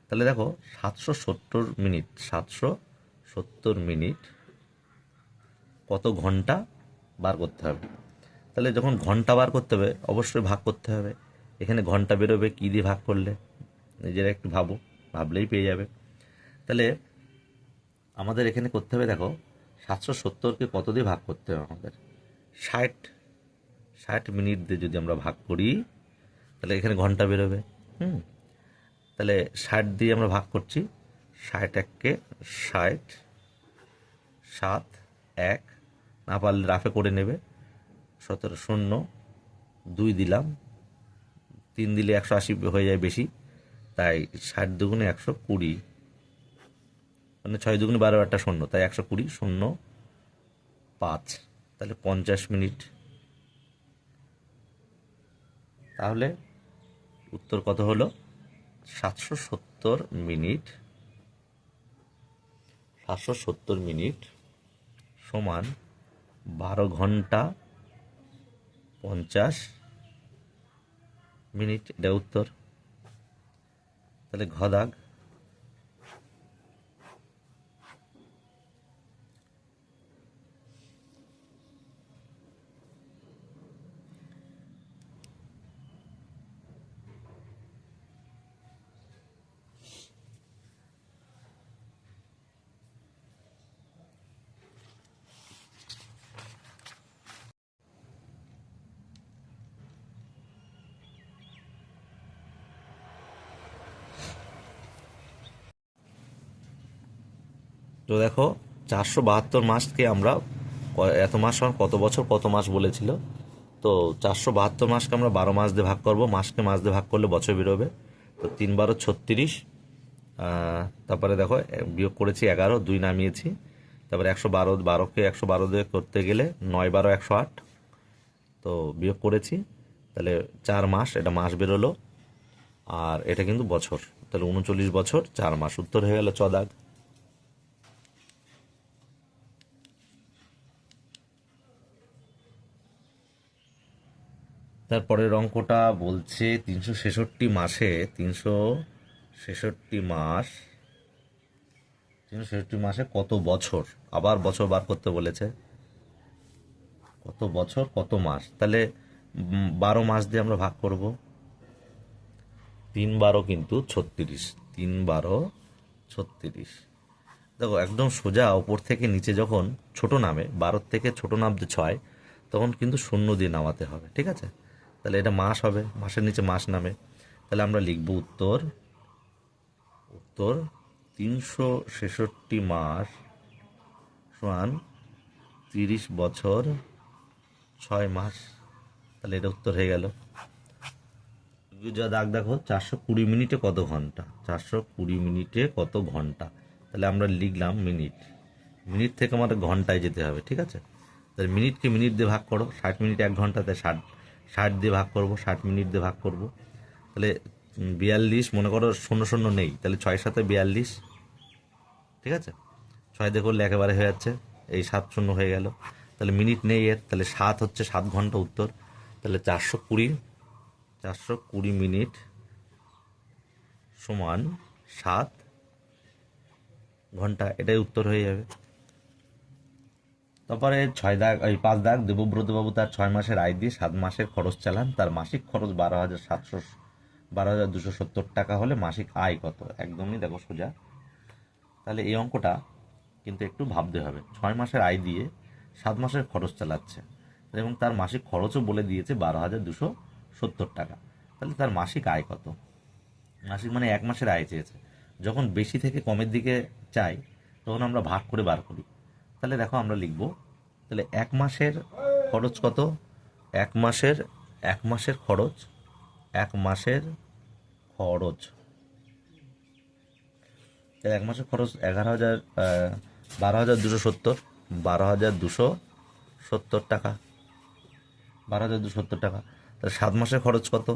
তাহলে দেখো 770 মিনিট, 770 মিনিট কত ঘন্টা বার করতে হবে, তাহলে যখন ঘন্টা বার করতে হবে অবশ্যই ভাগ করতে হবে, এখানে ঘন্টা বেরোবে কী দিয়ে ভাগ করলে, নিজেরা একটু ভাবো, ভাবলেই পেয়ে যাবে। তাহলে আমাদের এখানে করতে হবে, দেখো 770কে কত দিয়ে ভাগ করতে হবে আমাদের, 60, 60 মিনিট দিয়ে যদি আমরা ভাগ করি তাহলে এখানে ঘন্টা বেরোবে। তাহলে 60 দিয়ে আমরা ভাগ করছি, 60 60, 7, 1, না পারলে রাফে করে নেবে, 17, শূন্য, 2 দিলাম, 3 দিলে 180 হয়ে যায় বেশি, তাই 60 দুগুণে 120, মানে 6 দুগুণে 12, একটা শূন্য, তাই 120, 0, 5, তাহলে 50 মিনিট। তাহলে উত্তর কত হলো, 770 মিনিট, 770 মিনিট সমান 12 ঘন্টা 50 মিনিট, এটা উত্তর। তাহলে ঘ দাগ। তো দেখো 472 মাসকে আমরা এত মাস সমান কত বছর কত মাস বলেছিল, তো 472 মাসকে আমরা 12 মাস দিয়ে ভাগ করব, মাসকে মাস দিয়ে ভাগ করলে বছর বেরোবে, তো 3 12 36, তারপরে দেখো বিয়োগ করেছি 11, 2 নামিয়েছি, তারপরে 112, 12কে 112 দিয়ে করতে গেলে 9 12 108, তো বিয়োগ করেছি, তাহলে 4 মাস, এটা মাস বেরোলো, আর এটা কিন্তু বছর, তাহলে 39 বছর 4 মাস, উত্তর হয়ে গেল চ দাগ। তারপরের অঙ্কটা বলছে 366 মাসে, 366 মাসে কত বছর, আবার বছর বার করতে বলেছে, কত বছর কত মাস, তাহলে 12 মাস দিয়ে আমরা ভাগ করব, 3 12 কিন্তু 36, 3 12 36, দেখো একদম সোজা ওপর থেকে নিচে যখন ছোট নামে, 12 থেকে ছোট নামতে 6, তখন কিন্তু শূন্য দিয়ে নামাতে হবে, ঠিক আছে। তাহলে এটা মাস হবে, মাসের নিচে মাস নামে, তাহলে আমরা লিখব উত্তর, উত্তর 366 মাস সমান 30 বছর 6 মাস, তাহলে এটা উত্তর হয়ে গেল। যা দাগ দেখো 420 মিনিটে কত ঘন্টা, 420 মিনিটে কত ঘন্টা, তাহলে আমরা লিখলাম মিনিট, মিনিট থেকে আমাদের ঘন্টায় যেতে হবে, ঠিক আছে। তাহলে মিনিটকে মিনিট দিয়ে ভাগ করো, 60 মিনিট 1 ঘন্টা, তাই 60, 60 দিয়ে ভাগ করবো, 60 মিনিট দিয়ে ভাগ করবো, তাহলে 42, মনে করো শূন্য শূন্য নেই, তাহলে 6 7 42, ঠিক আছে, 6 দিয়ে করলে একেবারে হয়ে যাচ্ছে, এই 7 শূন্য হয়ে গেল, তাহলে মিনিট নেই এর, তাহলে 7 হচ্ছে 7 ঘন্টা উত্তর, তাহলে 420 মিনিট সমান 7 ঘন্টা, এটাই উত্তর হয়ে যাবে। তারপরে 6 দাগ, এই 5 দাগ, দেবব্রত বাবু তার 6 মাসের আয় দিয়ে 7 মাসের খরচ চালান, তার মাসিক খরচ 12,270 টাকা হলে মাসিক আয় কত? একদমই দেখো সোজা। তাহলে এই অঙ্কটা কিন্তু একটু ভাবতে হবে। 6 মাসের আয় দিয়ে 7 মাসের খরচ চালাচ্ছে এবং তার মাসিক খরচও বলে দিয়েছে 12,270 টাকা। তাহলে তার মাসিক আয় কত? মাসিক মানে 1 মাসের আয় চেয়েছে। যখন বেশি থেকে কমের দিকে চাই তখন আমরা ভাগ করে বার করি। তাহলে দেখো আমরা লিখব, তাহলে 1 মাসের খরচ কত? 1 মাসের 1 মাসের খরচ, 1 মাসের খরচ, তাহলে 1 মাসের খরচ 11,000, 12,270, 12,270 টাকা, 12,270 টাকা। তাহলে 7 মাসের খরচ কত?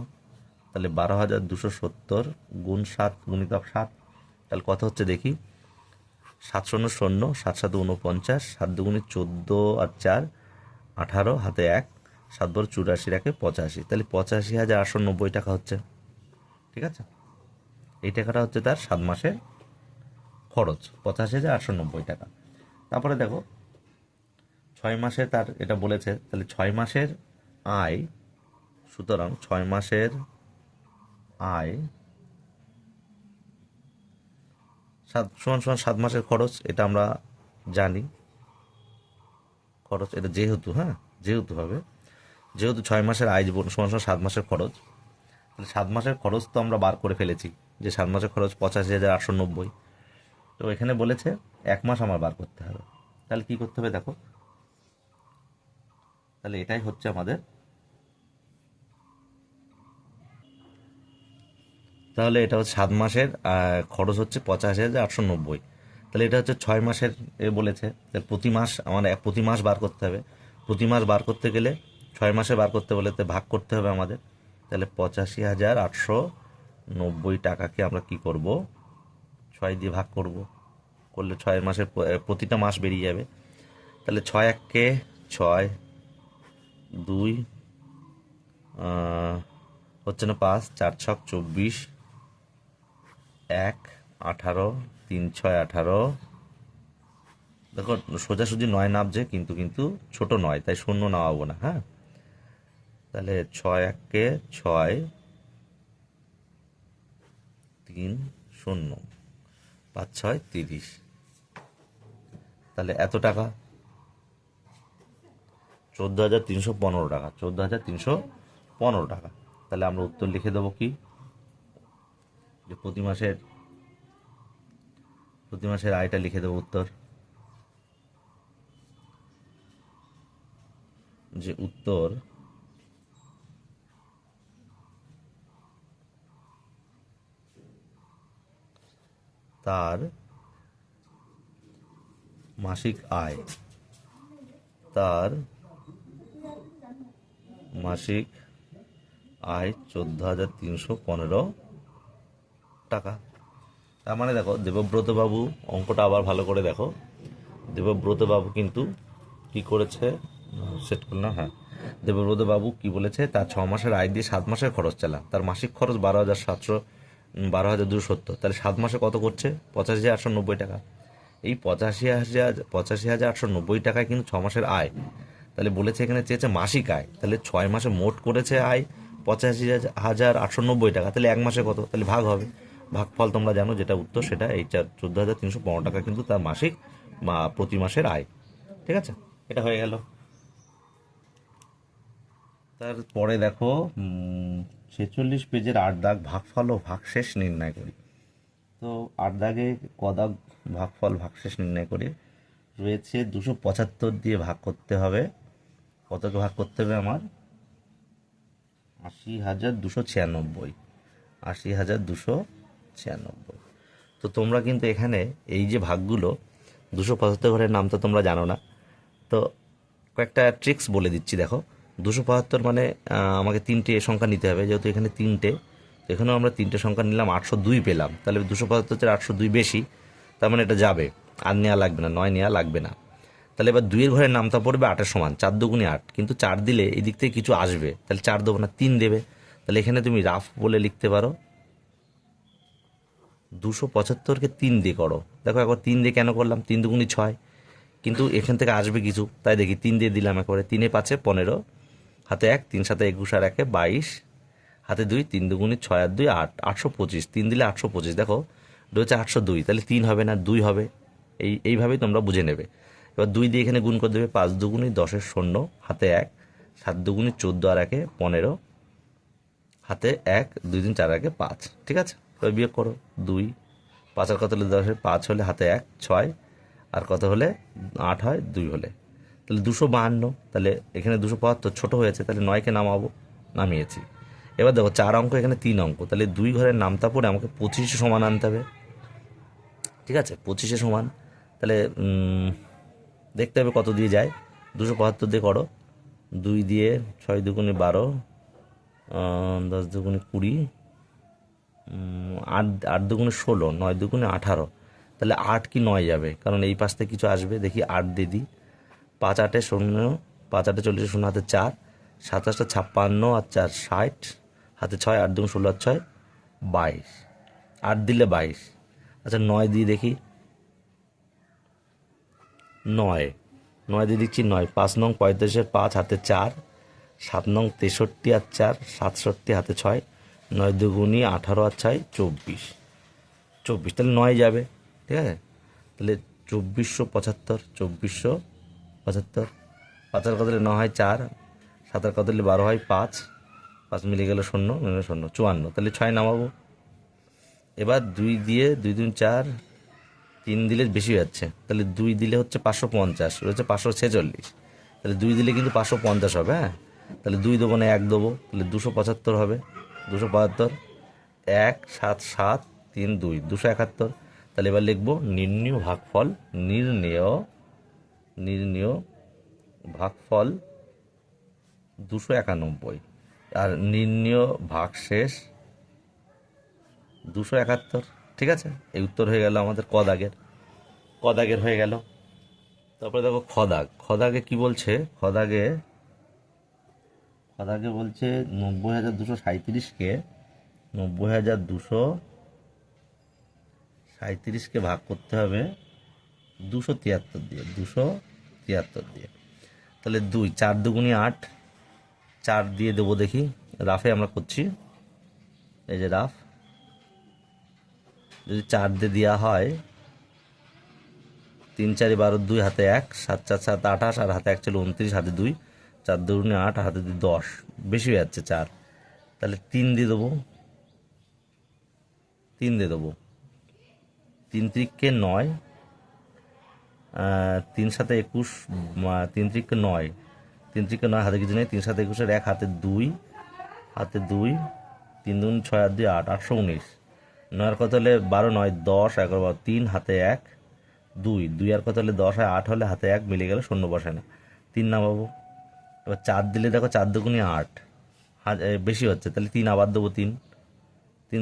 তাহলে 12,270 গুণ 7 গুণিতক 7, তাহলে কত হচ্ছে দেখি। 7 শূন্য শূন্য, 7 7 49, 7 দুগুণে 14 আর 4 18, হাতে 1, 7 বড় 84, 1 85, তাহলে 85,890 টাকা হচ্ছে। ঠিক আছে, এই টাকাটা হচ্ছে তার 7 মাসের খরচ, 85,890 টাকা। তারপরে দেখো 6 মাসে তার এটা বলেছে, তাহলে 6 মাসের আয়, সুতরাং 6 মাসের আয় 7 সমান সমান 7 মাসের খরচ, এটা আমরা জানি। খরচ এটা যেহেতু, যেহেতু হবে, যেহেতু 6 মাসের আয় সমান সমান 7 মাসের খরচ, তাহলে 7 মাসের খরচ তো আমরা বার করে ফেলেছি যে 7 মাসের খরচ 85,890। তো এখানে বলেছে 1 মাস আমার বার করতে হবে। তাহলে কি করতে হবে দেখো, তাহলে এটাই হচ্ছে আমাদের, তাহলে এটা হচ্ছে 7 মাসের খরচ হচ্ছে 85,890। তাহলে এটা হচ্ছে 6 মাসের বলেছে, তাহলে প্রতি মাস আমার প্রতি মাস বার করতে হবে। প্রতি মাস বার করতে গেলে 6 মাসে বার করতে বলে ভাগ করতে হবে আমাদের। তাহলে 85,890 টাকাকে আমরা কি করব, 6 দিয়ে ভাগ করব, করলে 6 মাসের প্রতিটা মাস বেরিয়ে যাবে। তাহলে 6 1 6, 2 হচ্ছে না 5, 4 6 24, 1 18, 3 6 18। দেখো সোজাসুজি 9 নামছে, কিন্তু কিন্তু ছোট নয়, তাই শূন্য নামাবো না। তাহলে 6 1 6, 3 0, 5 6 30, তাহলে এত টাকা 14,315 টাকা, 14,315 টাকা। তাহলে আমরা উত্তর লিখে দেবো কি, যে প্রতি মাসের আয়টা লিখে দেবো উত্তর, যে উত্তর তার মাসিক আয়, তার মাসিক আয় 14,315 টাকা। তার মানে দেখো দেবব্রত বাবু, অঙ্কটা আবার ভালো করে দেখো, দেবব্রত বাবু কিন্তু কি করেছে, সেট করলাম, দেবব্রত বাবু কি বলেছে, তার 6 মাসের আয় দিয়ে 7 মাসের খরচ চালান, তার মাসিক খরচ 12,270, তাহলে 7 মাসে কত করছে, 85,890 টাকা। এই 85,890 টাকায় কিন্তু 6 মাসের আয়। তাহলে বলেছে এখানে চেয়েছে মাসিক আয়, তাহলে 6 মাসে মোট করেছে আয় 85,890 টাকা, তাহলে 1 মাসে কত, তাহলে ভাগ হবে। ভাগফল তোমরা জানো, যেটা উত্তর সেটা এইটা 14,315 টাকা কিন্তু তার মাসিক বা প্রতি মাসের আয়। ঠিক আছে, এটা হয়ে গেল। তারপরে দেখো 46 পেজের 8 দাগ, ভাগফল ও ভাগশেষ নির্ণয় করি। তো 8 দাগে কদাগ ভাগফল ভাগশেষ নির্ণয় করে রয়েছে, 275 দিয়ে ভাগ করতে হবে। কতকে ভাগ করতে হবে আমার, 80,296, 80,296। তো তোমরা কিন্তু এখানে এই যে ভাগগুলো 275 ঘরের নাম তো তোমরা জানো না, তো কয়েকটা ট্রিক্স বলে দিচ্ছি। দেখো 275 মানে আমাকে 3টে সংখ্যা নিতে হবে, যেহেতু এখানে 3টে, এখানেও আমরা 3টে সংখ্যা নিলাম, 802 পেলাম। তাহলে 275 802 বেশি, তার মানে এটা যাবে, আর নেওয়া লাগবে না, 9 নেওয়া লাগবে না। তাহলে এবার 2 এর ঘরের নামটা পড়বে 8-এর সমান, 4 দুগুণে 8, কিন্তু 4 দিলে এই দিক থেকে কিছু আসবে, তাহলে 4 দেবো না, 3 দেবে। তাহলে এখানে তুমি রাফ বলে লিখতে পারো 275কে 3 দিয়ে করো। দেখো একবার 3 দিয়ে কেন করলাম, 3 দুগুণি 6, কিন্তু এখান থেকে আসবে কিছু, তাই দেখি 3 দিয়ে দিলাম একবারে। 3 এ 5 15, হাতে 1, 3 7 21 আর 1 22, হাতে 2, 3 দুগুণি 6 আর 2 8, 825, 3 দিলে 825। দেখো এটা হচ্ছে 802, তাহলে 3 হবে না 2 হবে। এইভাবেই তোমরা বুঝে নেবে। এবার 2 দিয়ে এখানে গুণ করে দেবে, 5 দুগুণি 10 শূন্য, হাতে 1, 7 দুগুণি 14 আর 1 15, হাতে 1, 2 3 4 1 5। ঠিক আছে, এবার বিয়োগ করো। 2, 5 আর কত হলে 10, 5 হলে হাতে 1 6, আর কত হলে 8 হয় 2 হলে, তাহলে 252। তাহলে এখানে 275 ছোটো হয়েছে, তাহলে 9কে নামাবো, নামিয়েছি। এবার দেখো 4 অঙ্ক, এখানে 3 অঙ্ক, তাহলে 2 ঘরের নামতা পড়ে আমাকে 25 সমান আনতে হবে। ঠিক আছে, 25 সমান, তাহলে দেখতে হবে কত দিয়ে যায়। 275 দিয়ে করো, 2 দিয়ে 6 দুগুণে 12, 10 দুগুণে 20, 8 দুগুণে 16, 9 দুগুণে 18, তাহলে 8 কি 9 যাবে, কারণ এই পাশ থেকে কিছু আসবে। দেখি 8 দিয়ে দিই, 5 8 শূন্য, 5 8 40 শূন্য, হাতে 4, 7 8 56 আর 4 60, হাতে 6, 8 দুগুণ 16 আর 6 22, 8 দিলে 22। আচ্ছা 9 দিয়ে দেখি, 9 দিয়ে দিচ্ছি 9, 5 নং 35 5, হাতে 4, 7 নং 63 আর 4 67, হাতে 6, 9 দুগুণি 18 আর 6 24, তাহলে 9 যাবে। ঠিক আছে, তাহলে 2475, 2475, 5 আর কত হলে 9 হয় 4, 7 আর কত হলে 12 হয় 5, 5 মিলে গেল 0 মিলে 0 54, তাহলে 6 নামাবো। এবার 2 দিয়ে 2 2 4, 3 দিলে বেশি যাচ্ছে, তাহলে 2 দিলে হচ্ছে 550, রয়েছে 546, তাহলে 2 দিলে কিন্তু 550 হবে। হ্যাঁ, তাহলে 2 দেবো না 1 দেবো, তাহলে 275 হবে। 275, 1 7 7 3 2, 271। তাহলে এবার লিখবো নির্ণেয় ভাগফল, নির্ণেয় ভাগফল 291, আর নির্ণেয় ভাগশেষ 271। ঠিক আছে, এই উত্তর হয়ে গেল আমাদের ক দাগের হয়ে গেল। তারপরে দেখো খদাগে কি বলছে, খদাগে বলছে 90,237কে 90,237কে ভাগ করতে হবে 273 দিয়ে, 273 দিয়ে। তাহলে 2, 4 দুগুণি 8, 4 দিয়ে দেবো। দেখি রাফে আমরা করছি, এই যে রাফ, যদি 4 দিয়ে দেওয়া হয়, 3 4 12, 2 হাতে 1, 7 4 7 28, আর হাতে 1 ছিল 29, হাতে 2, 4 দুগুণে 8, হাতে 2 10, বেশি হয়ে যাচ্ছে 4, তাহলে 3 দিয়ে দেবো, 3 3 ত্রিককে 9, 3 7 21, 3 ত্রিককে 9, 3 ত্রিককে 9, হাতে কিছু নেই, 3 7 21 1, হাতে 2, 3 দুগুণ 6 আর 2 8, 819, 9 আর কত হলে 12, 9 10, 11 12, 3 হাতে 1, 2 আর কত হলে 10 হয়, 8 হলে হাতে 1 মিলে গেল, শূন্য বসে না, 3 নামাবো। এবার 4 দিলে দেখো 4 দুগুণি 8, বেশি হচ্ছে, তাহলে 3 আবার দেবো। 3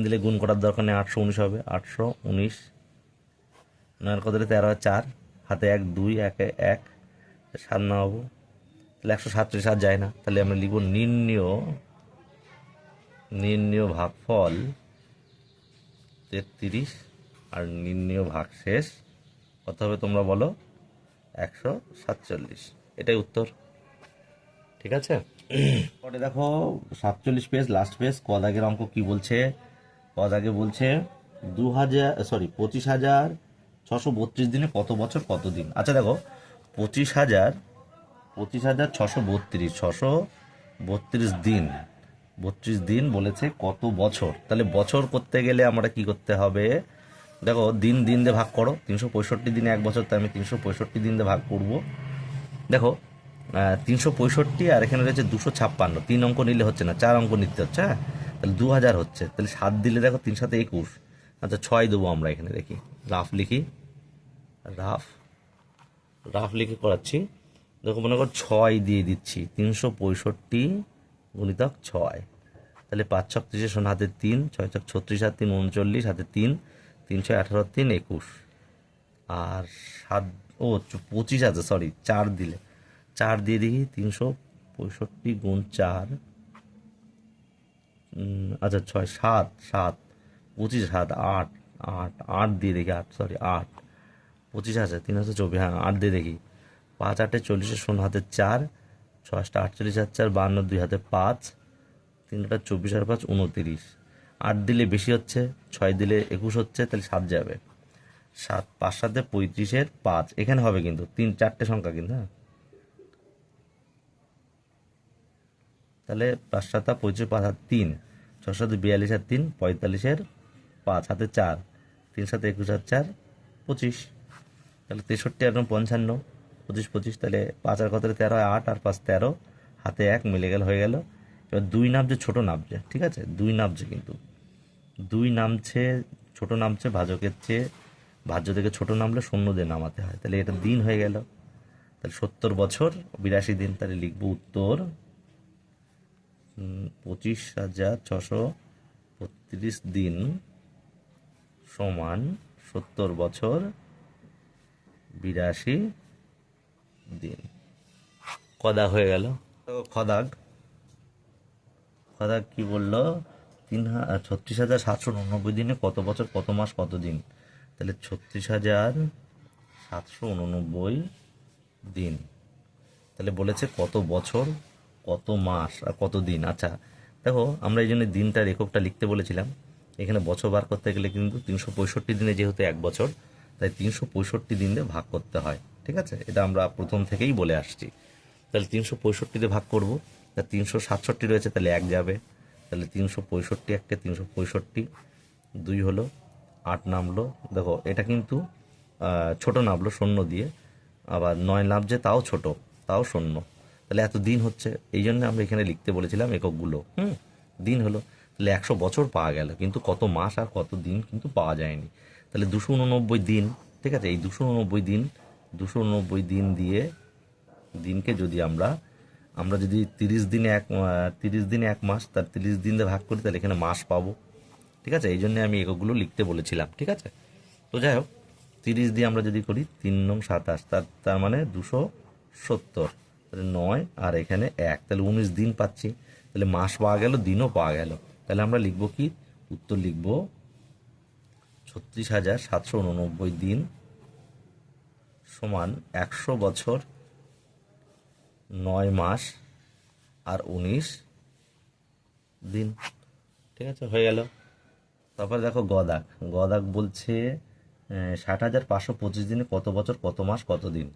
দিলে গুণ করার দরকার নেই, 819 হবে, 819, 9 আর কত হলে 13 হয় 4, হাতে 1 2 1 1, 7 নামাবো, তাহলে 137 আর যায় না, তাহলে আমরা লিখব নির্ণেয় ভাগফল 33, আর নির্ণেয় ভাগশেষ কত হবে তোমরা বলো, 147। এটাই উত্তর। ঠিক আছে, পরে দেখো 47 পেজ, লাস্ট পেজ, ক দাগের অঙ্ক কি বলছে। ক দাগে বলছে 25,632 দিনে কত বছর কত দিন। আচ্ছা দেখো 25,632 দিন, 32 দিন বলেছে কত বছর। তাহলে বছর করতে গেলে আমরা কি করতে হবে, দেখো দিন দিয়ে ভাগ করো, 365 দিনে 1 বছর, তাই আমি 365 দিন দিয়ে ভাগ করব। দেখো 365, আর এখানে রয়েছে 256, 3 অঙ্ক নিলে হচ্ছে না, 4 অঙ্ক নিতে হচ্ছে। হ্যাঁ, তাহলে 2000 হচ্ছে, তাহলে 7 দিলে দেখো 3 7 21, আচ্ছা 6 দেবো আমরা এখানে। দেখি রাফ লিখি, রাফ লিখে করাচ্ছি। দেখো মনে করো 6 দিয়ে দিচ্ছি, 365 গুণিতক 6, তাহলে 5 ছক 30, হাতে 3, 6 ছক 36 আর 3 39, হাতে 3, 3 6 18, 3 21, আর 7 25 আছে, সরি 4 দিলে, 4 দিয়ে দেখি 365 গুণ 4, আচ্ছা 6 7 7 25 7 8 আট আট দিয়ে দেখি, আট 25 আছে, 324, হ্যাঁ 8 দিয়ে দেখি, 5 8 40, 0 হাতে 4, 6 48 আর 4 52, 2 হাতে 5, 3 24 আর 5 29, 8 দিলে বেশি হচ্ছে, 6 দিলে 21 হচ্ছে, তাহলে 7 যাবে, 7 5 7 35 5, এখানে হবে কিন্তু 3 4টে সংখ্যা কিন্তু, হ্যাঁ তাহলে 5 7 25 5 হাতে 3, 6 7 42 আর 3 45, 5 হাতে 4, 3 7 21 আর 4 25, তাহলে 63 আর 55, 25 25, তাহলে 5 আর কত 13 হয় 8 আর 5 13, হাতে 1 মিলে গেল, হয়ে গেল। এবার 2 নামছে, ছোট নামছে, ঠিক আছে 2 নামছে, কিন্তু 2 নামছে, ছোট নামছে, ভাজকের চেয়ে ভাজ্য থেকে ছোট নামলে শূন্য দিয়ে নামাতে হয়, তাহলে এটা দিন হয়ে গেল। তাহলে 70 বছর 82 দিন, তাহলে লিখবো উত্তর 25,632 দিন সমান 70 বছর 82 দিন। কদাগ হয়ে গেল। খদাগ খদাগ কি বললো, 36,789 দিনে কত বছর কত মাস কত দিন, তাহলে 36,789 দিন, তাহলে বলেছে কত বছর কত মাস আর কত দিন। আচ্ছা দেখো, আমরা এই জন্য দিনটার এককটা লিখতে বলেছিলাম, এখানে বছর বার করতে গেলে কিন্তু 365 দিনে যেহেতু 1 বছর, তাই 365 দিন দিয়ে ভাগ করতে হয়, ঠিক আছে, এটা আমরা প্রথম থেকেই বলে আসছি। তাহলে 365 দিয়ে ভাগ করবো, তা 367 রয়েছে, তাহলে 1 যাবে, তাহলে 365 1কে 365, 2 হলো, 8 নামলো, দেখো এটা কিন্তু ছোট নামলো শূন্য দিয়ে, আবার 9 নামছে তাও ছোট, তাও শূন্য, তাহলে এত দিন হচ্ছে, এই জন্য আমরা এখানে লিখতে বলেছিলাম এককগুলো, দিন হলো, তাহলে 100 বছর পাওয়া গেল, কিন্তু কত মাস আর কত দিন কিন্তু পাওয়া যায়নি। তাহলে 289 দিন, ঠিক আছে, এই 289 দিন দিয়ে দিনকে যদি আমরা যদি 30 দিনে 1 মাস, তার 30 দিন দিয়ে ভাগ করি, তাহলে এখানে মাস পাবো, ঠিক আছে, এই জন্য আমি এককগুলো লিখতে বলেছিলাম, ঠিক আছে। তো যাই হোক, 30 দিয়ে আমরা যদি করি 3 নং 27, তার মানে 270, তাহলে 9 আর এখানে 1, তাহলে 19 দিন পাচ্ছি, তাহলে মাস পাওয়া গেল, দিনও পাওয়া গেল, তাহলে আমরা লিখবো কি, উত্তর লিখবো 36,789 দিন সমান 100 বছর 9 মাস আর 19 দিন, ঠিক আছে, হয়ে গেল। তারপরে দেখো গদাক গদাক বলছে 60,525 দিনে কত বছর কত মাস কত দিন,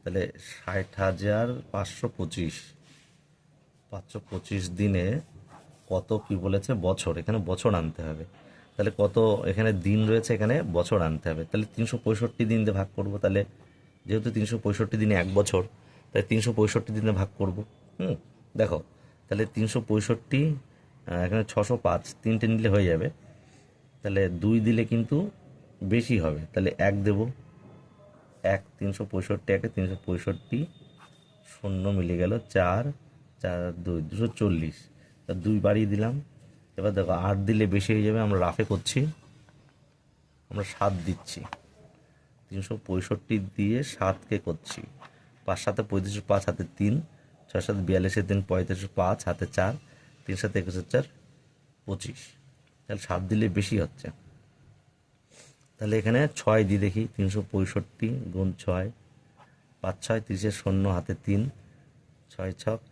তাহলে 60,525 দিনে কত কি বলেছে বছর, এখানে বছর আনতে হবে, তাহলে কত এখানে দিন রয়েছে, এখানে বছর আনতে হবে, তাহলে 365 দিন দিয়ে ভাগ করব, তাহলে যেহেতু 365 দিনে 1 বছর, তাই 365 দিনে ভাগ করব। দেখো তাহলে 365, এখানে 605, 3টে নিলে হয়ে যাবে, তাহলে 2 দিলে কিন্তু বেশি হবে, তাহলে 1 দেব, 1 365 একে 365, শূন্য মিলে গেল, 4 4 2 240, তা 2 বাড়িয়ে দিলাম। এবার দেখো 8 দিলে বেশি হয়ে যাবে, আমরা রাফে করছি, আমরা 7 দিচ্ছি, 365 দিয়ে 7কে করছি, 5 7 35, 5 হাতে 3, 6 7 42, 3 35, 5 হাতে 4, 3 7 21 4 25, তাহলে 7 দিলে বেশি হচ্ছে, তাহলে এখানে 6 দিয়ে দেখি, 365 গুণ 6, 5 6 30, 0 হাতে 3, 6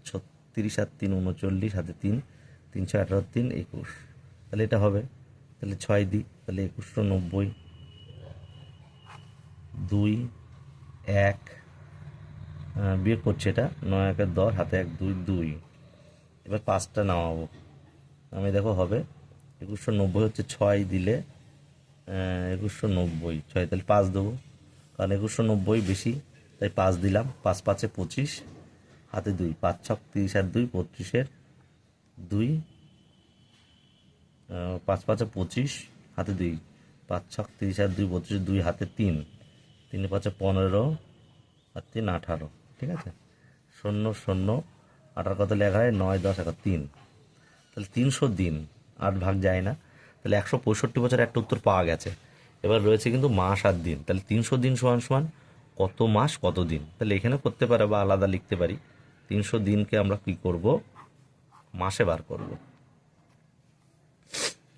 6 36 আর 3 39, হাতে 3, 3 6 18 3 21, তাহলে এটা হবে, তাহলে 6 দিই, তাহলে 2190, 2 1 বিয়োগ করছে, এটা 9 1 10, হাতে 1 2 2, এবার 5টা নামাবো, আমি দেখো হবে 2190 হচ্ছে, 6 দিলে 2190, 6 তাহলে 5 দেবো, কারণ 2190 বেশি, তাই 5 দিলাম, 5 5 25, হাতে 2, 5 6 30 আর 2 35, 2 5 5 25, হাতে 2, 5 6 30 আর 2 32, 2 হাতে 3, 3 5 15 আর 3 18, ঠিক আছে, 0 0 18 কত লেখা হয়, 9 10 11 3, তাহলে 300 দিন, 8 ভাগ যায় না, তাহলে 165 বছর একটা উত্তর পাওয়া গেছে। এবার রয়েছে কিন্তু মাস আর দিন, তাহলে 300 দিন সমান সমান কত মাস কত দিন, তাহলে এখানে করতে পারে বা আলাদা লিখতে পারি, 300 দিনকে আমরা কি করব, মাসে বার করব,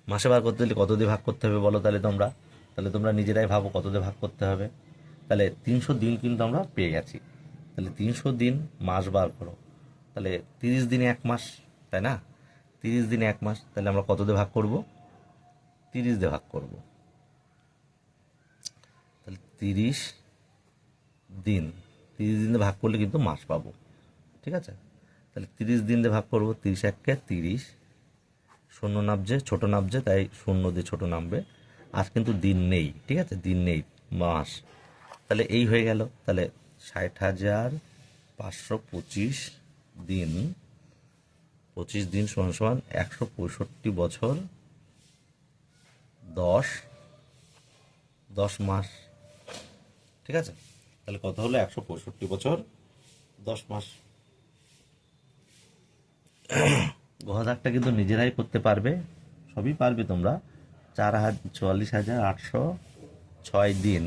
মাসে বার করতে হলে কত দিয়ে ভাগ করতে হবে বলো, তাহলে তোমরা তাহলে তোমরা নিজেরাই ভাবো কত দিয়ে ভাগ করতে হবে। তাহলে 300 দিন কিন্তু আমরা পেয়ে গেছি। তাহলে 300 দিন মাস বার করো, তাহলে 30 দিনে 1 মাস, তাই না? 30 দিনে 1 মাস, তাহলে আমরা কত দিয়ে ভাগ করব? 30 দিয়ে ভাগ করব। তাহলে 30 দিন, 30 দিন দিয়ে ভাগ করলে কিন্তু মাস পাবো, ঠিক আছে? তাহলে 30 দিন দিয়ে ভাগ করবো, 30 একে 30, শূন্য নামছে, ছোটো নামছে, তাই শূন্য দিয়ে ছোটো নামবে। আজ কিন্তু দিন নেই, ঠিক আছে? দিন নেই, মাস। তাহলে এই হয়ে গেল। তাহলে 60,525 দিন, 25 দিন সমান সমান 165 বছর, 10 মাস, ঠিক আছে? তাহলে কত হলো? 165 বছর 10 মাস। গহদারটা কিন্তু নিজেরাই করতে পারবে, সবই পারবে তোমরা। 44,806 দিন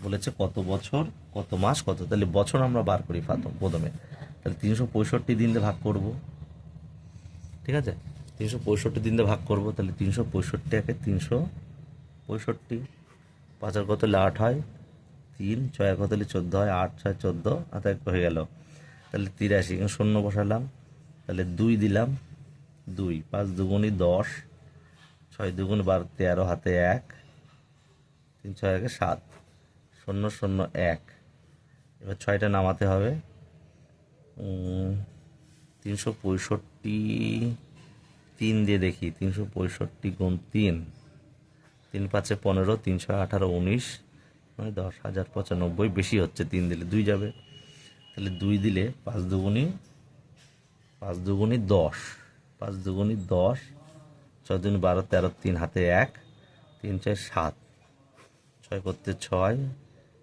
বলেছে, কত বছর, কত মাস, কত, তাহলে বছর আমরা বার করি প্রথমে। তাহলে 365 দিন দিয়ে ভাগ করব, ঠিক আছে? 365 দিন দিয়ে ভাগ করব। তাহলে 365 একে 365, 5 আর কত হলে 8 হয়, 3, 6 আর কত হলে 14 হয়, 8, 6, 14, হাতে এক হয়ে গেল। তাহলে 83, এখানে শূন্য বসালাম, তাহলে 2 দিলাম, 2, 5 দুগুণি 10, 6 দুগুণি 12, 13, হাতে 1, 3, 6 একে 7, 0, 0, 1। এবার 6টা নামাতে হবে। 365 3 দিয়ে দেখি, 365 গুণ 3, 3 5 15, 3 6 18, 19, মানে 10,095, বেশি হচ্ছে, 3 দিলে 2 যাবে। তাহলে 2 দিলে 5 দুগুণি 10, 5 দুগুণি 10, 6 দুগুণি 12, 13, 3 হাতে 1, 3 4 7, 6 করতে 6,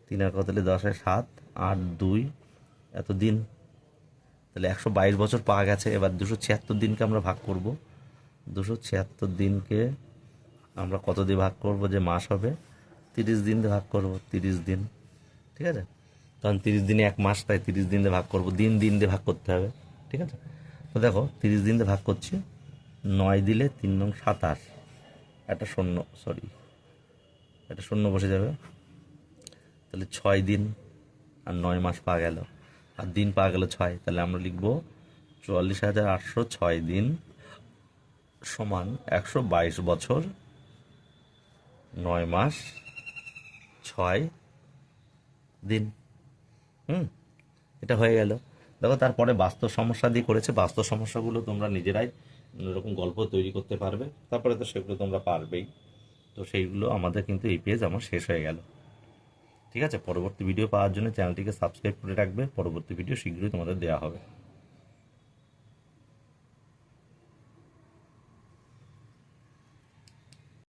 3 আর কত হলে 10 হয় 7, 8 2, এত দিন। তাহলে 122 বছর পাওয়া গেছে। এবার 276 দিনকে আমরা ভাগ করব। 276 দিনকে আমরা কত দিয়ে ভাগ করব যে মাস হবে? 30 দিন দিয়ে ভাগ করব, 30 দিন, ঠিক আছে? কারণ 30 দিনে 1 মাস, তাই 30 দিন দিয়ে ভাগ করব। দিন দিয়ে ভাগ করতে হবে, ঠিক আছে? তো দেখো 30 দিন দিয়ে ভাগ করছি, 9 দিলে 3 নং 27, একটা শূন্য, সরি একটা শূন্য বসে যাবে। তাহলে 6 দিন আর 9 মাস পাওয়া গেল, আর দিন পাওয়া গেল 6। তাহলে আমরা লিখব 44,806 দিন সমান 122 বছর, 9 মাস, 6 দিন। এটা হয়ে গেল। দেখো তারপরে বাস্তব সমস্যা দিয়ে করেছে। বাস্তব সমস্যাগুলো তোমরা নিজেরাই এরকম গল্প তৈরি করতে পারবে, তারপরে তো সেগুলো তোমরা পারবেই। তো সেইগুলো আমাদের কিন্তু এই পেজ আমার শেষ হয়ে গেল, ঠিক আছে? পরবর্তী ভিডিও পাওয়ার জন্য চ্যানেলটিকে সাবস্ক্রাইব করে রাখবে, পরবর্তী ভিডিও শীঘ্রই তোমাদের দেওয়া হবে।